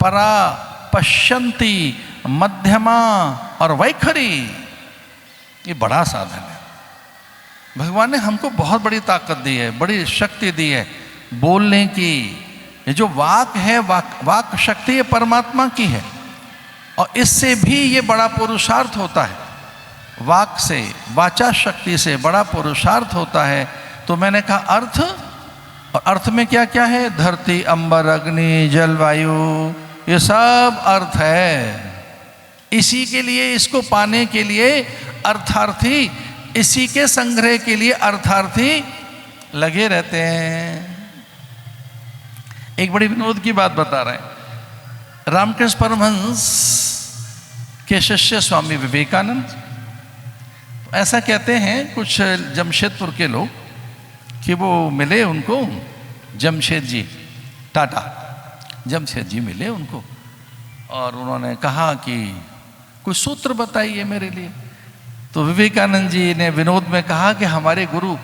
परा पश्यंती, मध्यमा और वैखरी। ये बड़ा साधन है। भगवान ने हमको बहुत बड़ी ताकत दी है, बड़ी शक्ति दी है बोलने की। ये जो वाक है, वाक शक्ति ये परमात्मा की है। और इससे भी ये बड़ा पुरुषार्थ होता है। वाक से, वाचा शक्ति से बड़ा पुरुषार्थ होता है। तो मैंने कहा अर्थ, और अर्थ में क्या क्या है? धरती, अंबर, अग्नि, जलवायु, ये सब अर्थ है। इसी के लिए, इसको पाने के लिए अर्थार्थी, इसी के संग्रह के लिए अर्थार्थी लगे रहते हैं। एक बड़ी विनोद की बात बता रहे हैं। रामकृष्ण परमहंस के शिष्य स्वामी विवेकानंद ऐसा कहते हैं, कुछ जमशेदपुर के लोग, कि वो मिले उनको, जमशेद जी टाटा, जमशेद जी मिले उनको। और उन्होंने कहा कि कोई सूत्र बताइए मेरे लिए। तो विवेकानंद जी ने विनोद में कहा कि हमारे गुरु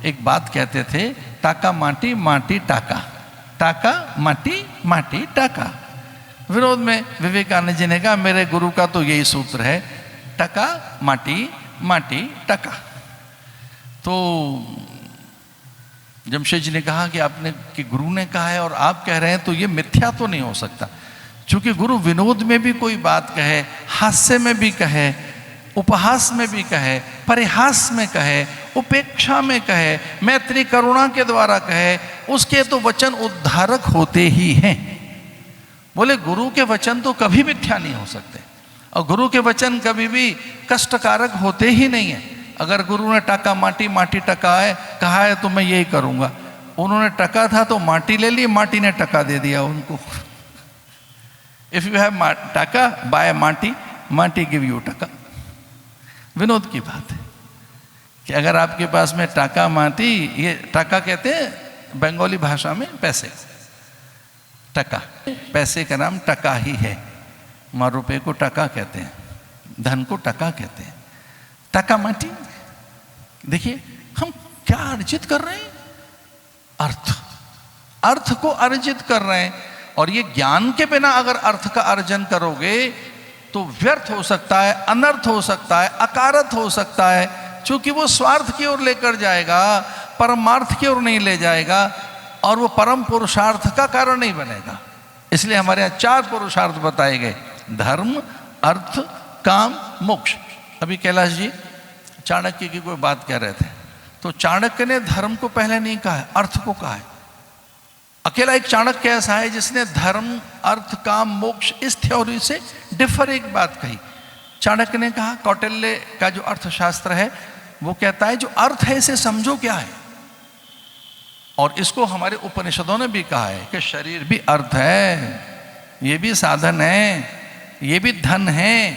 एक बात कहते थे, टाका माटी, माटी टाका, टाका माटी, माटी टाका। विनोद में विवेकानंद जी ने कहा मेरे गुरु का तो यही सूत्र है, टका माटी, माटी टका। तो जमशेद जी ने कहा कि आपने, कि गुरु ने कहा है और आप कह रहे हैं, तो ये मिथ्या तो नहीं हो सकता। क्योंकि गुरु विनोद में भी कोई बात कहे, हास्य में भी कहे, उपहास में भी कहे, परिहास में कहे, उपेक्षा में कहे, मैत्री करुणा के द्वारा कहे, उसके तो वचन उद्धारक होते ही हैं। बोले गुरु के वचन तो कभी मिथ्या नहीं हो सकते, और गुरु के वचन कभी भी कष्टकारक होते ही नहीं है। अगर गुरु ने टका माटी, माटी टका है कहा है तो मैं यही करूंगा। उन्होंने टका था तो माटी ले ली, माटी ने टका दे दिया उनको। इफ यू हैव टका बाय माटी, माटी गिव यू टका। विनोद की बात है कि अगर आपके पास में टाका माटी, ये टाका कहते हैं बंगाली भाषा में पैसे, टका, पैसे का नाम टका ही है। मां रुपए को टका कहते हैं, धन को टका कहते हैं। टका माटी, देखिए हम क्या अर्जित कर रहे हैं? अर्थ, अर्थ को अर्जित कर रहे हैं। और ये ज्ञान के बिना अगर अर्थ का अर्जन करोगे तो व्यर्थ हो सकता है, अनर्थ हो सकता है, अकारत हो सकता है, क्योंकि वो स्वार्थ की ओर लेकर जाएगा, परमार्थ की ओर नहीं ले जाएगा, और वो परम पुरुषार्थ का कारण नहीं बनेगा। इसलिए हमारे यहाँ 4 पुरुषार्थ बताए गए, धर्म, अर्थ, काम, मोक्ष। अभी कैलाश जी चाणक्य की कोई बात कह रहे थे, तो चाणक्य ने धर्म को पहले नहीं कहा है, अर्थ को कहा है। अकेला एक चाणक्य ऐसा है जिसने धर्म, अर्थ, काम, मोक्ष इस थ्योरी से डिफर एक बात कही। चाणक्य ने कहा, कौटिल्य का जो अर्थशास्त्र है वो कहता है जो अर्थ है इसे समझो क्या है। और इसको हमारे उपनिषदों ने भी कहा है कि शरीर भी अर्थ है, ये भी साधन है, ये भी धन है,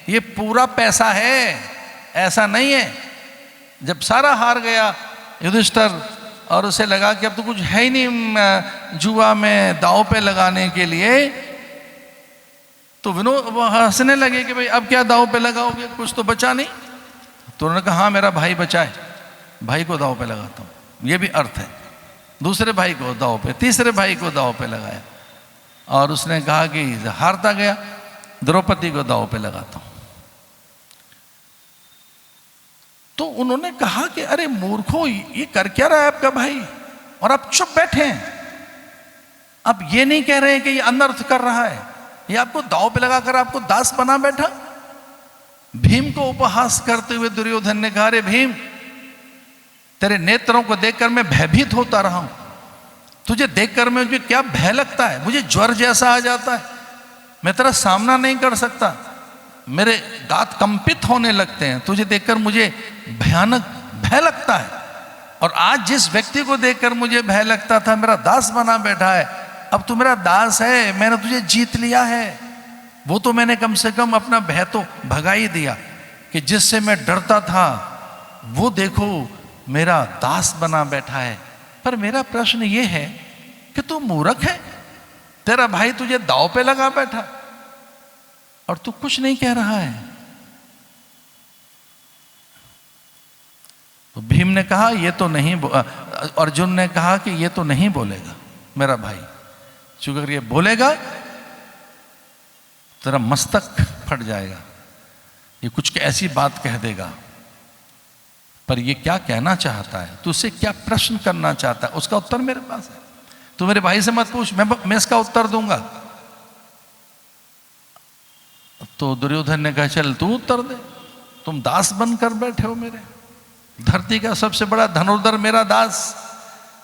ये पूरा पैसा है। ऐसा नहीं है जब सारा हार गया युधिष्ठिर और उसे लगा कि अब तो कुछ है ही नहीं जुआ में दांव पे लगाने के लिए, तो विनोद हंसने लगे कि भाई अब क्या दांव पे लगाओगे, कुछ तो बचा नहीं। तो उन्होंने कहा हाँ मेरा भाई बचा है, भाई को दांव पे लगाता हूँ, ये भी अर्थ है। दूसरे भाई को दांव पे, तीसरे भाई को दांव पे लगाया, और उसने कहा कि हारता गया, द्रौपदी को दांव पे लगाता हूँ। तो उन्होंने कहा कि अरे मूर्खों, ये कर क्या रहा है आपका भाई, और आप चुप बैठे हैं। अब ये नहीं कह रहे हैं कि ये अनर्थ कर रहा है, ये आपको दांव पे लगाकर आपको दास बना बैठा। भीम को उपहास करते हुए दुर्योधन ने कहा, अरे भीम, तेरे नेत्रों को देखकर मैं भयभीत होता रहा हूं, तुझे देखकर मुझे क्या भय लगता है, मुझे ज्वर जैसा आ जाता है, मैं तेरा सामना नहीं कर सकता, मेरे दांत कंपित होने लगते हैं, तुझे देखकर मुझे भयानक भय लगता है। और आज जिस व्यक्ति को देखकर मुझे भय लगता था मेरा दास बना बैठा है, अब तू मेरा दास है, मैंने तुझे जीत लिया है। वो तो मैंने कम से कम अपना भय तो भगा ही दिया, कि जिससे मैं डरता था वो देखो मेरा दास बना बैठा है। पर मेरा प्रश्न ये है कि तू मूर्ख है, तेरा भाई तुझे दांव पे लगा बैठा और तू कुछ नहीं कह रहा है। तो भीम ने कहा ये तो नहीं, अर्जुन ने कहा कि ये तो नहीं बोलेगा मेरा भाई, क्योंकि अगर ये बोलेगा तेरा मस्तक फट जाएगा, ये कुछ ऐसी बात कह देगा। पर ये क्या कहना चाहता है, तू उससे क्या प्रश्न करना चाहता है, उसका उत्तर मेरे पास है। तू मेरे भाई से मत पूछ, मैं इसका उत्तर दूंगा। तो दुर्योधन ने कहा चल तू उत्तर दे, तुम दास बनकर बैठे हो मेरे, धरती का सबसे बड़ा धनुर्धर मेरा दास,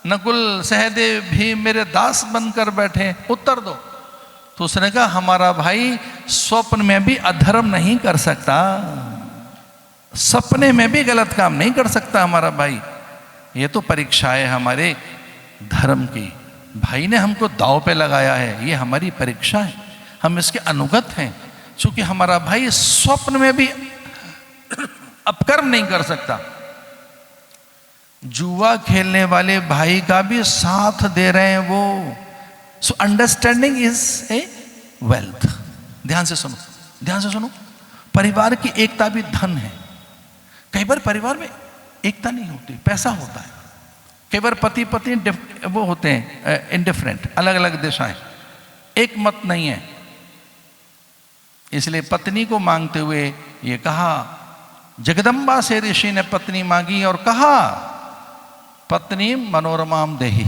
नकुल सहदेव भीम मेरे दास बनकर बैठे, उत्तर दो। तो उसने कहा हमारा भाई स्वप्न में भी अधर्म नहीं कर सकता, सपने में भी गलत काम नहीं कर सकता हमारा भाई, ये तो परीक्षा है हमारे धर्म की। भाई ने हमको दांव पे लगाया है, ये हमारी परीक्षा है, हम इसके अनुगत हैं, क्योंकि हमारा भाई स्वप्न में भी अपकर्म नहीं कर सकता। जुआ खेलने वाले भाई का भी साथ दे रहे हैं वो। So understanding is a wealth. ध्यान से सुनो, ध्यान से सुनो, परिवार की एकता भी धन है। कई बार परिवार में एकता नहीं होती, पैसा होता है। कई बार पति पत्नी वो होते हैं इंडिफरेंट, अलग अलग दिशाएं, एक मत नहीं है। इसलिए पत्नी को मांगते हुए ये कहा, जगदम्बा से ऋषि ने पत्नी मांगी और कहा पत्नी मनोरमाम देहि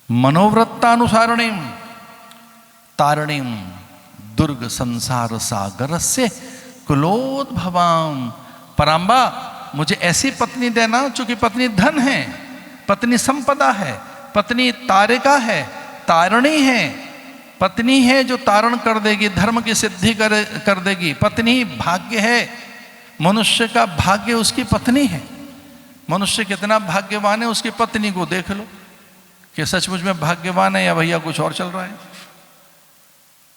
मनोवृत्तानुसारणीम तारणीम दुर्ग संसार सागर से कुलोद्भवाम। परांबा मुझे ऐसी पत्नी देना, चूंकि पत्नी धन है, पत्नी संपदा है, पत्नी तारिका है, तारणी है, पत्नी है जो तारण कर देगी, धर्म की सिद्धि कर देगी। पत्नी भाग्य है, मनुष्य का भाग्य उसकी पत्नी है। मनुष्य कितना भाग्यवान है उसकी पत्नी को देख लो कि सचमुच में भाग्यवान है या भैया कुछ और चल रहा है।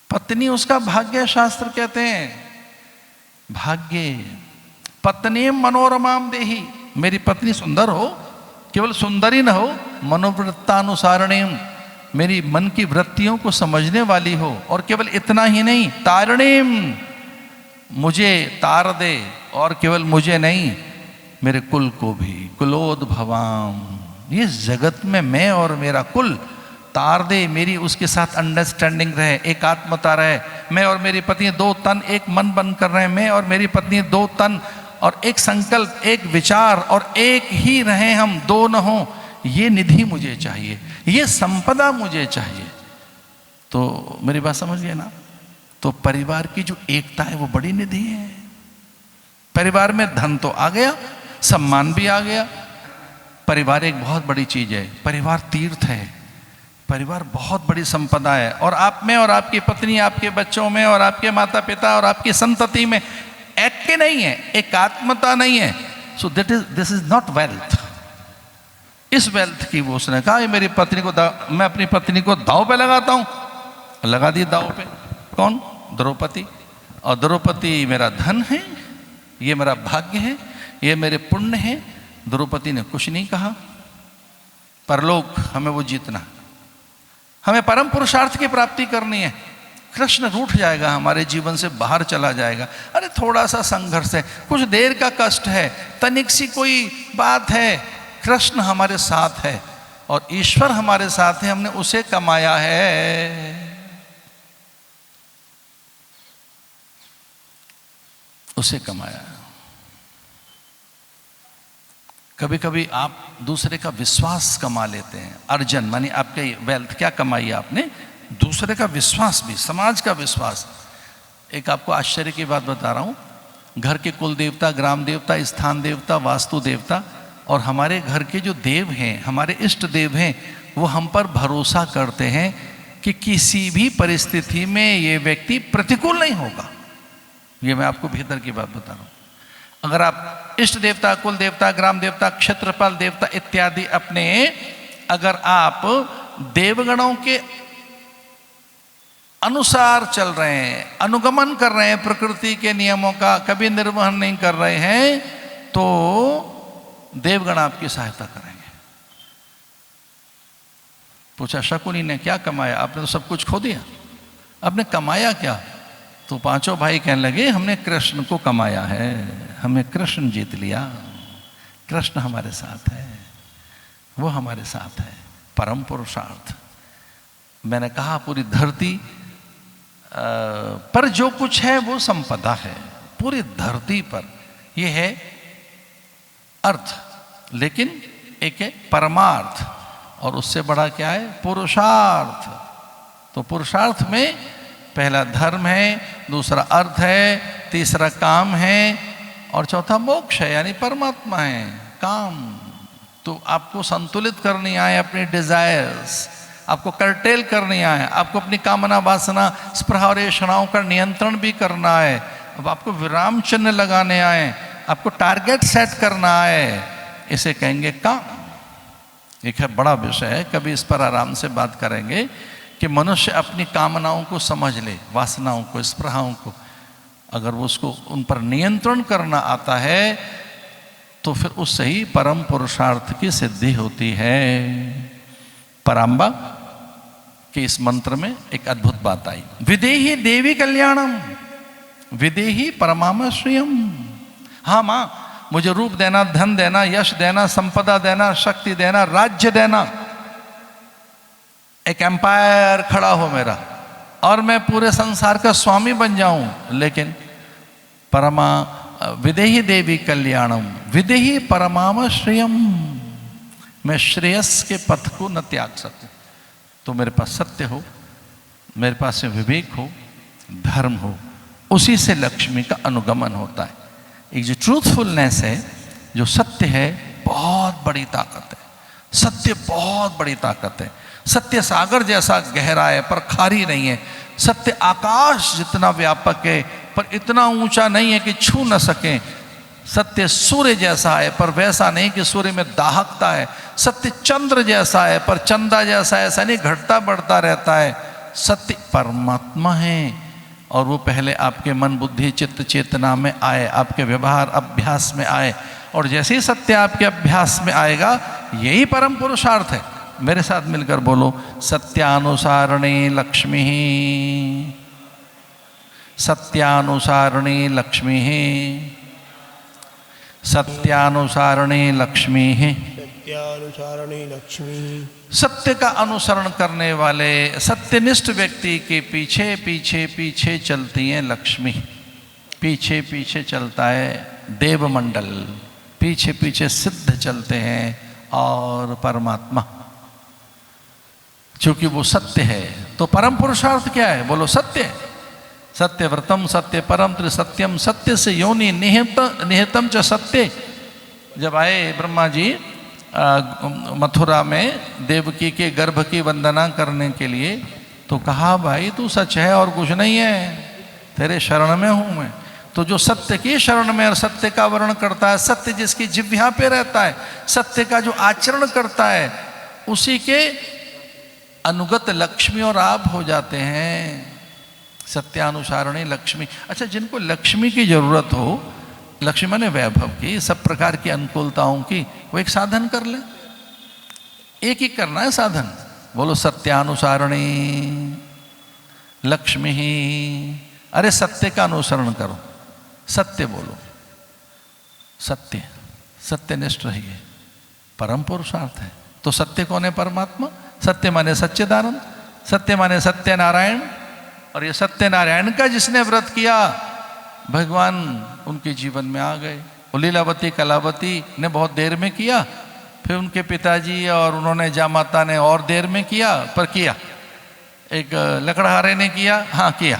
पत्नी उसका भाग्य, शास्त्र कहते हैं भाग्य। पत्नी मनोरमाम देहि, मेरी पत्नी सुंदर हो, केवल सुंदरी न हो, मनोवृत्तानुसारणीम, मेरी मन की वृत्तियों को समझने वाली हो, और केवल इतना ही नहीं, तारणीम, मुझे तार दे, और केवल मुझे नहीं मेरे कुल को भी, कुलोद्भवाम, ये जगत में मैं और मेरा कुल तार दे, मेरी उसके साथ अंडरस्टैंडिंग रहे, एकात्मता रहे। मैं और मेरी पत्नी दो तन एक मन बन कर रहे हैं, मैं और मेरी पत्नी दो तन और एक संकल्प, एक विचार और एक ही रहे, हम दो न हो। ये निधि मुझे चाहिए, ये संपदा मुझे चाहिए। तो मेरी बात समझ गए ना? तो परिवार की जो एकता है वो बड़ी निधि है। परिवार में धन तो आ गया, सम्मान भी आ गया। परिवार एक बहुत बड़ी चीज है, परिवार तीर्थ है, परिवार बहुत बड़ी संपदा है। और आप में और आपकी पत्नी, आपके बच्चों में और आपके माता पिता और आपकी संतति में ऐक्य नहीं है, एकात्मता नहीं है। So this is not wealth. इस वेल्थ की वो उसने कहा, मेरी पत्नी को मैं अपनी पत्नी को दांव पे लगाता हूं, लगा दी दांव पे। कौन? द्रौपदी। और द्रौपदी मेरा धन है, ये मेरा भाग्य है, ये मेरे पुण्य है। द्रौपदी ने कुछ नहीं कहा। परलोक हमें वो जीतना, हमें परम पुरुषार्थ की प्राप्ति करनी है। कृष्ण रूठ जाएगा, हमारे जीवन से बाहर चला जाएगा। अरे थोड़ा सा संघर्ष है, कुछ देर का कष्ट है, तनिक सी कोई बात है, कृष्ण हमारे साथ है और ईश्वर हमारे साथ है। हमने उसे कमाया है, उसे कमाया है। कभी कभी आप दूसरे का विश्वास कमा लेते हैं। अर्जन मानी आपके वेल्थ क्या कमाई आपने? दूसरे का विश्वास भी, समाज का विश्वास। एक आपको आश्चर्य की बात बता रहा हूँ। घर के कुल देवता, ग्राम देवता, स्थान देवता, वास्तु देवता और हमारे घर के जो देव हैं, हमारे इष्ट देव हैं, वो हम पर भरोसा करते हैं कि किसी भी परिस्थिति में ये व्यक्ति प्रतिकूल नहीं होगा। ये मैं आपको भीतर की बात बता रहा हूँ। अगर आप इष्ट देवता, कुल देवता, ग्राम देवता, क्षेत्रपाल देवता इत्यादि अपने अगर आप देवगणों के अनुसार चल रहे हैं, अनुगमन कर रहे हैं, प्रकृति के नियमों का कभी निर्वहन नहीं कर रहे हैं, तो देवगण आपकी सहायता करेंगे। पूछा शकुनी ने क्या कमाया? आपने तो सब कुछ खो दिया, आपने कमाया क्या? तो पांचों भाई कहने लगे हमने कृष्ण को कमाया है, हमें कृष्ण जीत लिया, कृष्ण हमारे साथ है, वो हमारे साथ है, परम पुरुषार्थ। मैंने कहा पूरी धरती पर जो कुछ है वो संपदा है, पूरी धरती पर ये है अर्थ, लेकिन एक है परमार्थ और उससे बड़ा क्या है? पुरुषार्थ। तो पुरुषार्थ में पहला धर्म है, दूसरा अर्थ है, तीसरा काम है और चौथा मोक्ष है, यानी परमात्मा है। काम तो आपको संतुलित करनी आए, अपनी डिजायर्स आपको कर्टेल करनी आए, आपको अपनी कामना वासना स्पृहा और ऐषणाओं का नियंत्रण भी करना है। अब आपको विराम चिन्ह लगाने आए, आपको टारगेट सेट करना आए, इसे कहेंगे काम। एक है बड़ा विषय है, कभी इस पर आराम से बात करेंगे कि मनुष्य अपनी कामनाओं को समझ ले, वासनाओं को, स्पृहाओं को, अगर वो उसको उन पर नियंत्रण करना आता है तो फिर उससे ही परम पुरुषार्थ की सिद्धि होती है। पराम्बा के इस मंत्र में एक अद्भुत बात आई, विदेही देवी कल्याणम विदेही परमाम श्रियम। हाँ माँ, मुझे रूप देना, धन देना, यश देना, संपदा देना, शक्ति देना, राज्य देना, एक एम्पायर खड़ा हो मेरा और मैं पूरे संसार का स्वामी बन जाऊं, लेकिन परमा विदेही देवी कल्याणम विदेही परमाम श्रेयम, मैं श्रेयस के पथ को न त्याग सकूं। तो मेरे पास सत्य हो, मेरे पास में विवेक हो, धर्म हो, उसी से लक्ष्मी का अनुगमन होता है। एक जो ट्रूथफुलनेस है, जो सत्य है, बहुत बड़ी ताकत है। सत्य बहुत बड़ी ताकत है। सत्य सागर जैसा गहरा है पर खारी नहीं है। सत्य आकाश जितना व्यापक है पर इतना ऊंचा नहीं है कि छू न सके। सत्य सूर्य जैसा है पर वैसा नहीं कि सूर्य में दाहकता है। सत्य चंद्र जैसा है पर चंदा जैसा ऐसा नहीं घटता बढ़ता रहता है। सत्य परमात्मा है और वो पहले आपके मन बुद्धि चित्त चेतना में आए, आपके व्यवहार अभ्यास में आए, और जैसे ही सत्य आपके अभ्यास में आएगा यही परम पुरुषार्थ है। मेरे साथ मिलकर बोलो, सत्यानुसारिणी लक्ष्मी, सत्यानुसारिणी लक्ष्मी, सत्यानुसारिणी लक्ष्मी। सत्यानुसारणी लक्ष्मी। सत्य का अनुसरण करने वाले सत्यनिष्ठ व्यक्ति के पीछे पीछे पीछे चलती है लक्ष्मी, पीछे पीछे चलता है देवमंडल, पीछे पीछे सिद्ध चलते हैं और परमात्मा, क्योंकि वो सत्य है। तो परम पुरुषार्थ क्या है? बोलो सत्य। सत्यव्रतम सत्य परम त्रिसत्यम, सत्य से योनि निहितम च सत्य। जब आए ब्रह्मा जी मथुरा में देवकी के गर्भ की वंदना करने के लिए, तो कहा भाई तू सच है और कुछ नहीं है, तेरे शरण में हूं मैं। तो जो सत्य की शरण में और सत्य का वर्ण करता है, सत्य जिसकी जिह्वा पे रहता है, सत्य का जो आचरण करता है, उसी के अनुगत लक्ष्मी और आप हो जाते हैं। सत्यानुसारणी लक्ष्मी। अच्छा, जिनको लक्ष्मी की जरूरत हो, लक्ष्मी माने वैभव की, सब प्रकार की अनुकूलताओं की, वो एक साधन कर ले। एक ही करना है साधन। बोलो सत्यानुसारणी लक्ष्मी ही। अरे सत्य का अनुसरण करो, सत्य बोलो, सत्य, सत्यनिष्ठ रहिए, परम पुरुषार्थ है। तो सत्य कौन है? परमात्मा। सत्य माने सच्चिदानंद, सत्य माने सत्यनारायण। और ये सत्यनारायण का जिसने व्रत किया, भगवान उनके जीवन में आ गए। लीलावती कलावती ने बहुत देर में किया, फिर उनके पिताजी और उन्होंने जामाता ने और देर में किया, पर किया। एक लकड़हारे ने किया, हाँ किया।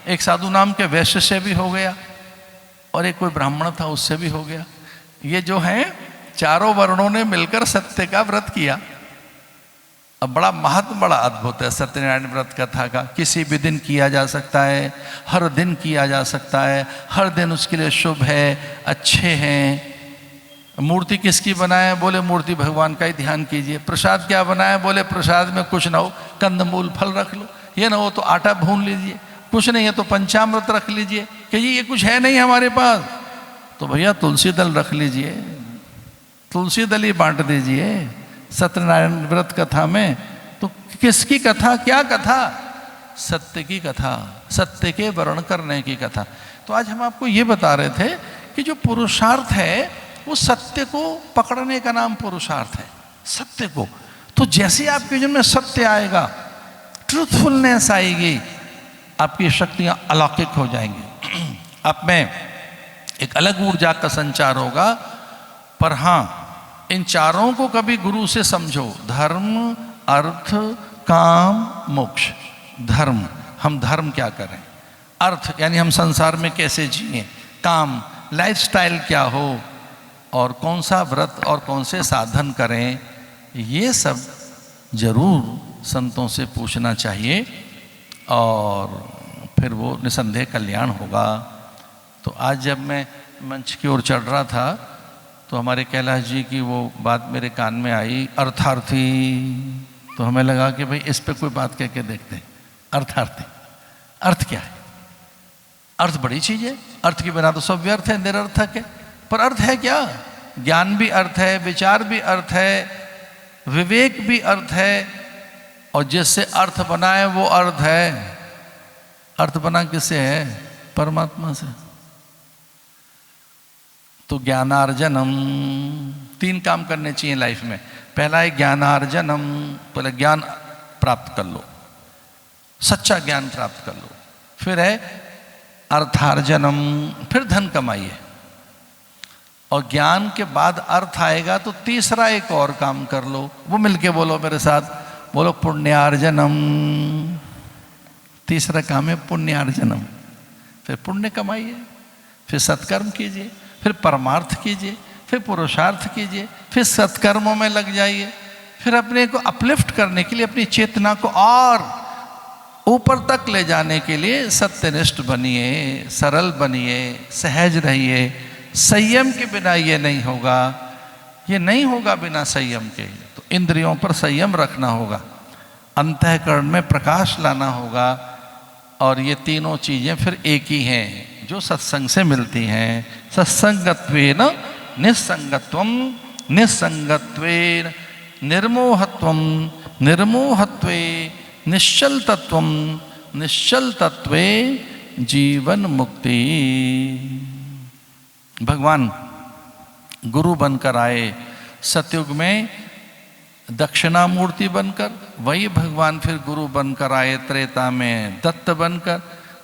एक साधु नाम के वैश्य से भी हो गया, और एक कोई ब्राह्मण था उससे भी हो गया। ये जो है चारों वर्णों ने मिलकर सत्य का व्रत किया। अब बड़ा महत्व, बड़ा अद्भुत है सत्यनारायण व्रत कथा का। किसी भी दिन किया जा सकता है, हर दिन किया जा सकता है, हर दिन उसके लिए शुभ है, अच्छे हैं। मूर्ति किसकी बनाए? बोले मूर्ति भगवान का ही ध्यान कीजिए। प्रसाद क्या बनाए? बोले प्रसाद में कुछ ना हो, कंदमूल फल रख लो, ये ना हो तो आटा भून लीजिए, कुछ नहीं है तो पंचामृत रख लीजिए। कि जी ये कुछ है नहीं हमारे पास, तो भैया तुलसी दल रख लीजिए, तुलसी दल ही बांट दीजिए सत्यनारायण व्रत कथा में। तो किसकी कथा? क्या कथा? सत्य की कथा, सत्य के वर्ण करने की कथा। तो आज हम आपको ये बता रहे थे कि जो पुरुषार्थ है वो सत्य को पकड़ने का नाम पुरुषार्थ है। सत्य को, तो जैसे आपके जीवन में सत्य आएगा, ट्रूथफुलनेस आएगी, आपकी शक्तियां अलौकिक हो जाएंगी, आप में एक अलग ऊर्जा का संचार होगा। पर हाँ, इन चारों को कभी गुरु से समझो। धर्म, अर्थ, काम, मोक्ष। धर्म, हम धर्म क्या करें? अर्थ यानी हम संसार में कैसे जिए? काम, लाइफस्टाइल क्या हो? और कौन सा व्रत और कौन से साधन करें? ये सब जरूर संतों से पूछना चाहिए, और फिर वो निसंदेह कल्याण होगा। तो आज जब मैं मंच की ओर चढ़ रहा था, तो हमारे कैलाश जी की वो बात मेरे कान में आई, अर्थार्थी। तो हमें लगा कि भाई इस पे कोई बात कह के देखते हैं। अर्थार्थी, अर्थ क्या है? अर्थ बड़ी चीज है, अर्थ के बिना तो सब व्यर्थ है, निरर्थक है। पर अर्थ है क्या? ज्ञान भी अर्थ है, विचार भी अर्थ है, विवेक भी अर्थ है, और जिससे अर्थ बना है वो अर्थ है। अर्थ बना किससे है? परमात्मा से। तो ज्ञानार्जनम, 3 काम करने चाहिए लाइफ में। पहला है ज्ञानार्जनम, पहले ज्ञान प्राप्त कर लो, सच्चा ज्ञान प्राप्त कर लो। फिर है अर्थार्जनम, फिर धन कमाइए। और ज्ञान के बाद अर्थ आएगा तो तीसरा एक और काम कर लो, वो मिलके बोलो मेरे साथ, बोलो पुण्यार्जनम। तीसरा काम है पुण्यार्जनम। फिर पुण्य कमाइए, फिर सत्कर्म कीजिए, फिर परमार्थ कीजिए, फिर पुरुषार्थ कीजिए, फिर सत्कर्मों में लग जाइए, फिर अपने को अपलिफ्ट करने के लिए, अपनी चेतना को और ऊपर तक ले जाने के लिए सत्यनिष्ठ बनिए, सरल बनिए, सहज रहिए। संयम के बिना ये नहीं होगा, ये नहीं होगा बिना संयम के। तो इंद्रियों पर संयम रखना होगा, अंतःकरण में प्रकाश लाना होगा, और ये तीनों चीजें फिर एक ही हैं जो सत्संग से मिलती हैं। सत्संगत्वेन निस्संगत्वम, निस्संगत्वेन निर्मोहत्वम, निर्मोहत्वे निश्चल तत्वम, निश्चल तत्वे जीवन मुक्ति। भगवान गुरु बनकर आए, सतयुग में दक्षिणामूर्ति बनकर, वही भगवान फिर गुरु बनकर आए त्रेता में दत्त बनकर,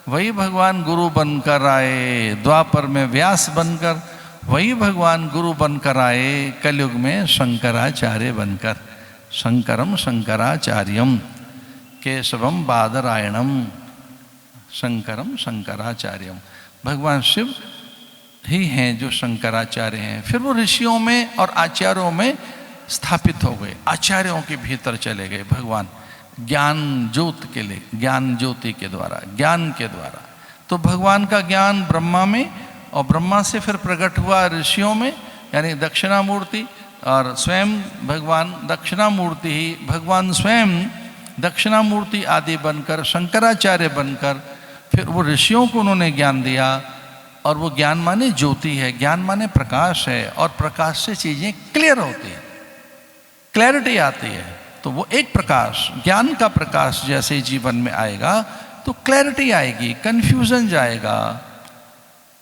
वही भगवान गुरु बनकर आए द्वापर में व्यास बनकर, वही भगवान गुरु बनकर आए कलयुग में शंकराचार्य बनकर। शंकरम शंकराचार्यम केशवम बादरायणम शंकरम शंकराचार्यम। भगवान शिव ही हैं जो शंकराचार्य हैं। फिर वो ऋषियों में और आचार्यों में स्थापित हो गए, आचार्यों के भीतर चले गए भगवान, ज्ञान ज्योत के लिए, ज्ञान ज्योति के द्वारा, ज्ञान के द्वारा। तो भगवान का ज्ञान ब्रह्मा में, और ब्रह्मा से फिर प्रकट हुआ ऋषियों में, यानी दक्षिणामूर्ति, और स्वयं भगवान दक्षिणामूर्ति ही, भगवान स्वयं दक्षिणामूर्ति आदि बनकर, शंकराचार्य बनकर, फिर वो ऋषियों को उन्होंने ज्ञान दिया। और वो ज्ञान माने ज्योति है, ज्ञान माने प्रकाश है, और प्रकाश से चीज़ें क्लियर होती हैं, क्लैरिटी आती है। तो वो एक प्रकाश, ज्ञान का प्रकाश जैसे जीवन में आएगा तो क्लैरिटी आएगी, कन्फ्यूजन जाएगा,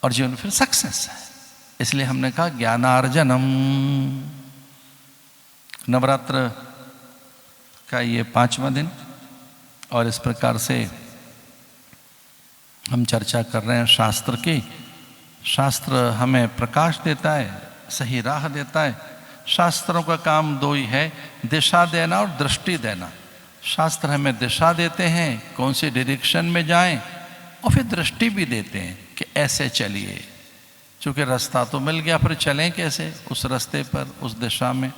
और जीवन फिर सक्सेस है। इसलिए हमने कहा ज्ञानार्जनम। नवरात्र का ये 5वां दिन, और इस प्रकार से हम चर्चा कर रहे हैं शास्त्र की। शास्त्र हमें प्रकाश देता है, सही राह देता है। शास्त्रों का काम दो ही है, दिशा देना और दृष्टि देना। शास्त्र हमें दिशा देते हैं कौन सी डायरेक्शन में जाएं, और फिर दृष्टि भी देते हैं कि ऐसे चलिए। चूँकि रास्ता तो मिल गया, फिर चलें कैसे उस रास्ते पर, उस दिशा में।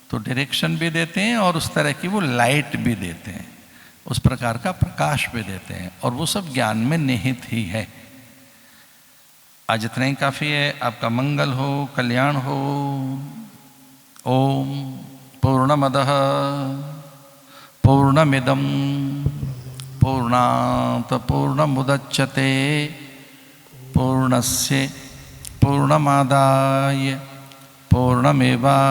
तो डायरेक्शन भी देते हैं और उस तरह की वो लाइट भी देते हैं, उस प्रकार का प्रकाश भी देते हैं, और वो सब ज्ञान में निहित ही है। आज इतना ही काफ़ी है। आपका मंगल हो, कल्याण हो। ओम पूर्णमदः पूर्णमिदं पूर्णात् पूर्णमुदच्यते पूर्णस्य पूर्णमादाय पूर्णमेवावशिष्यते।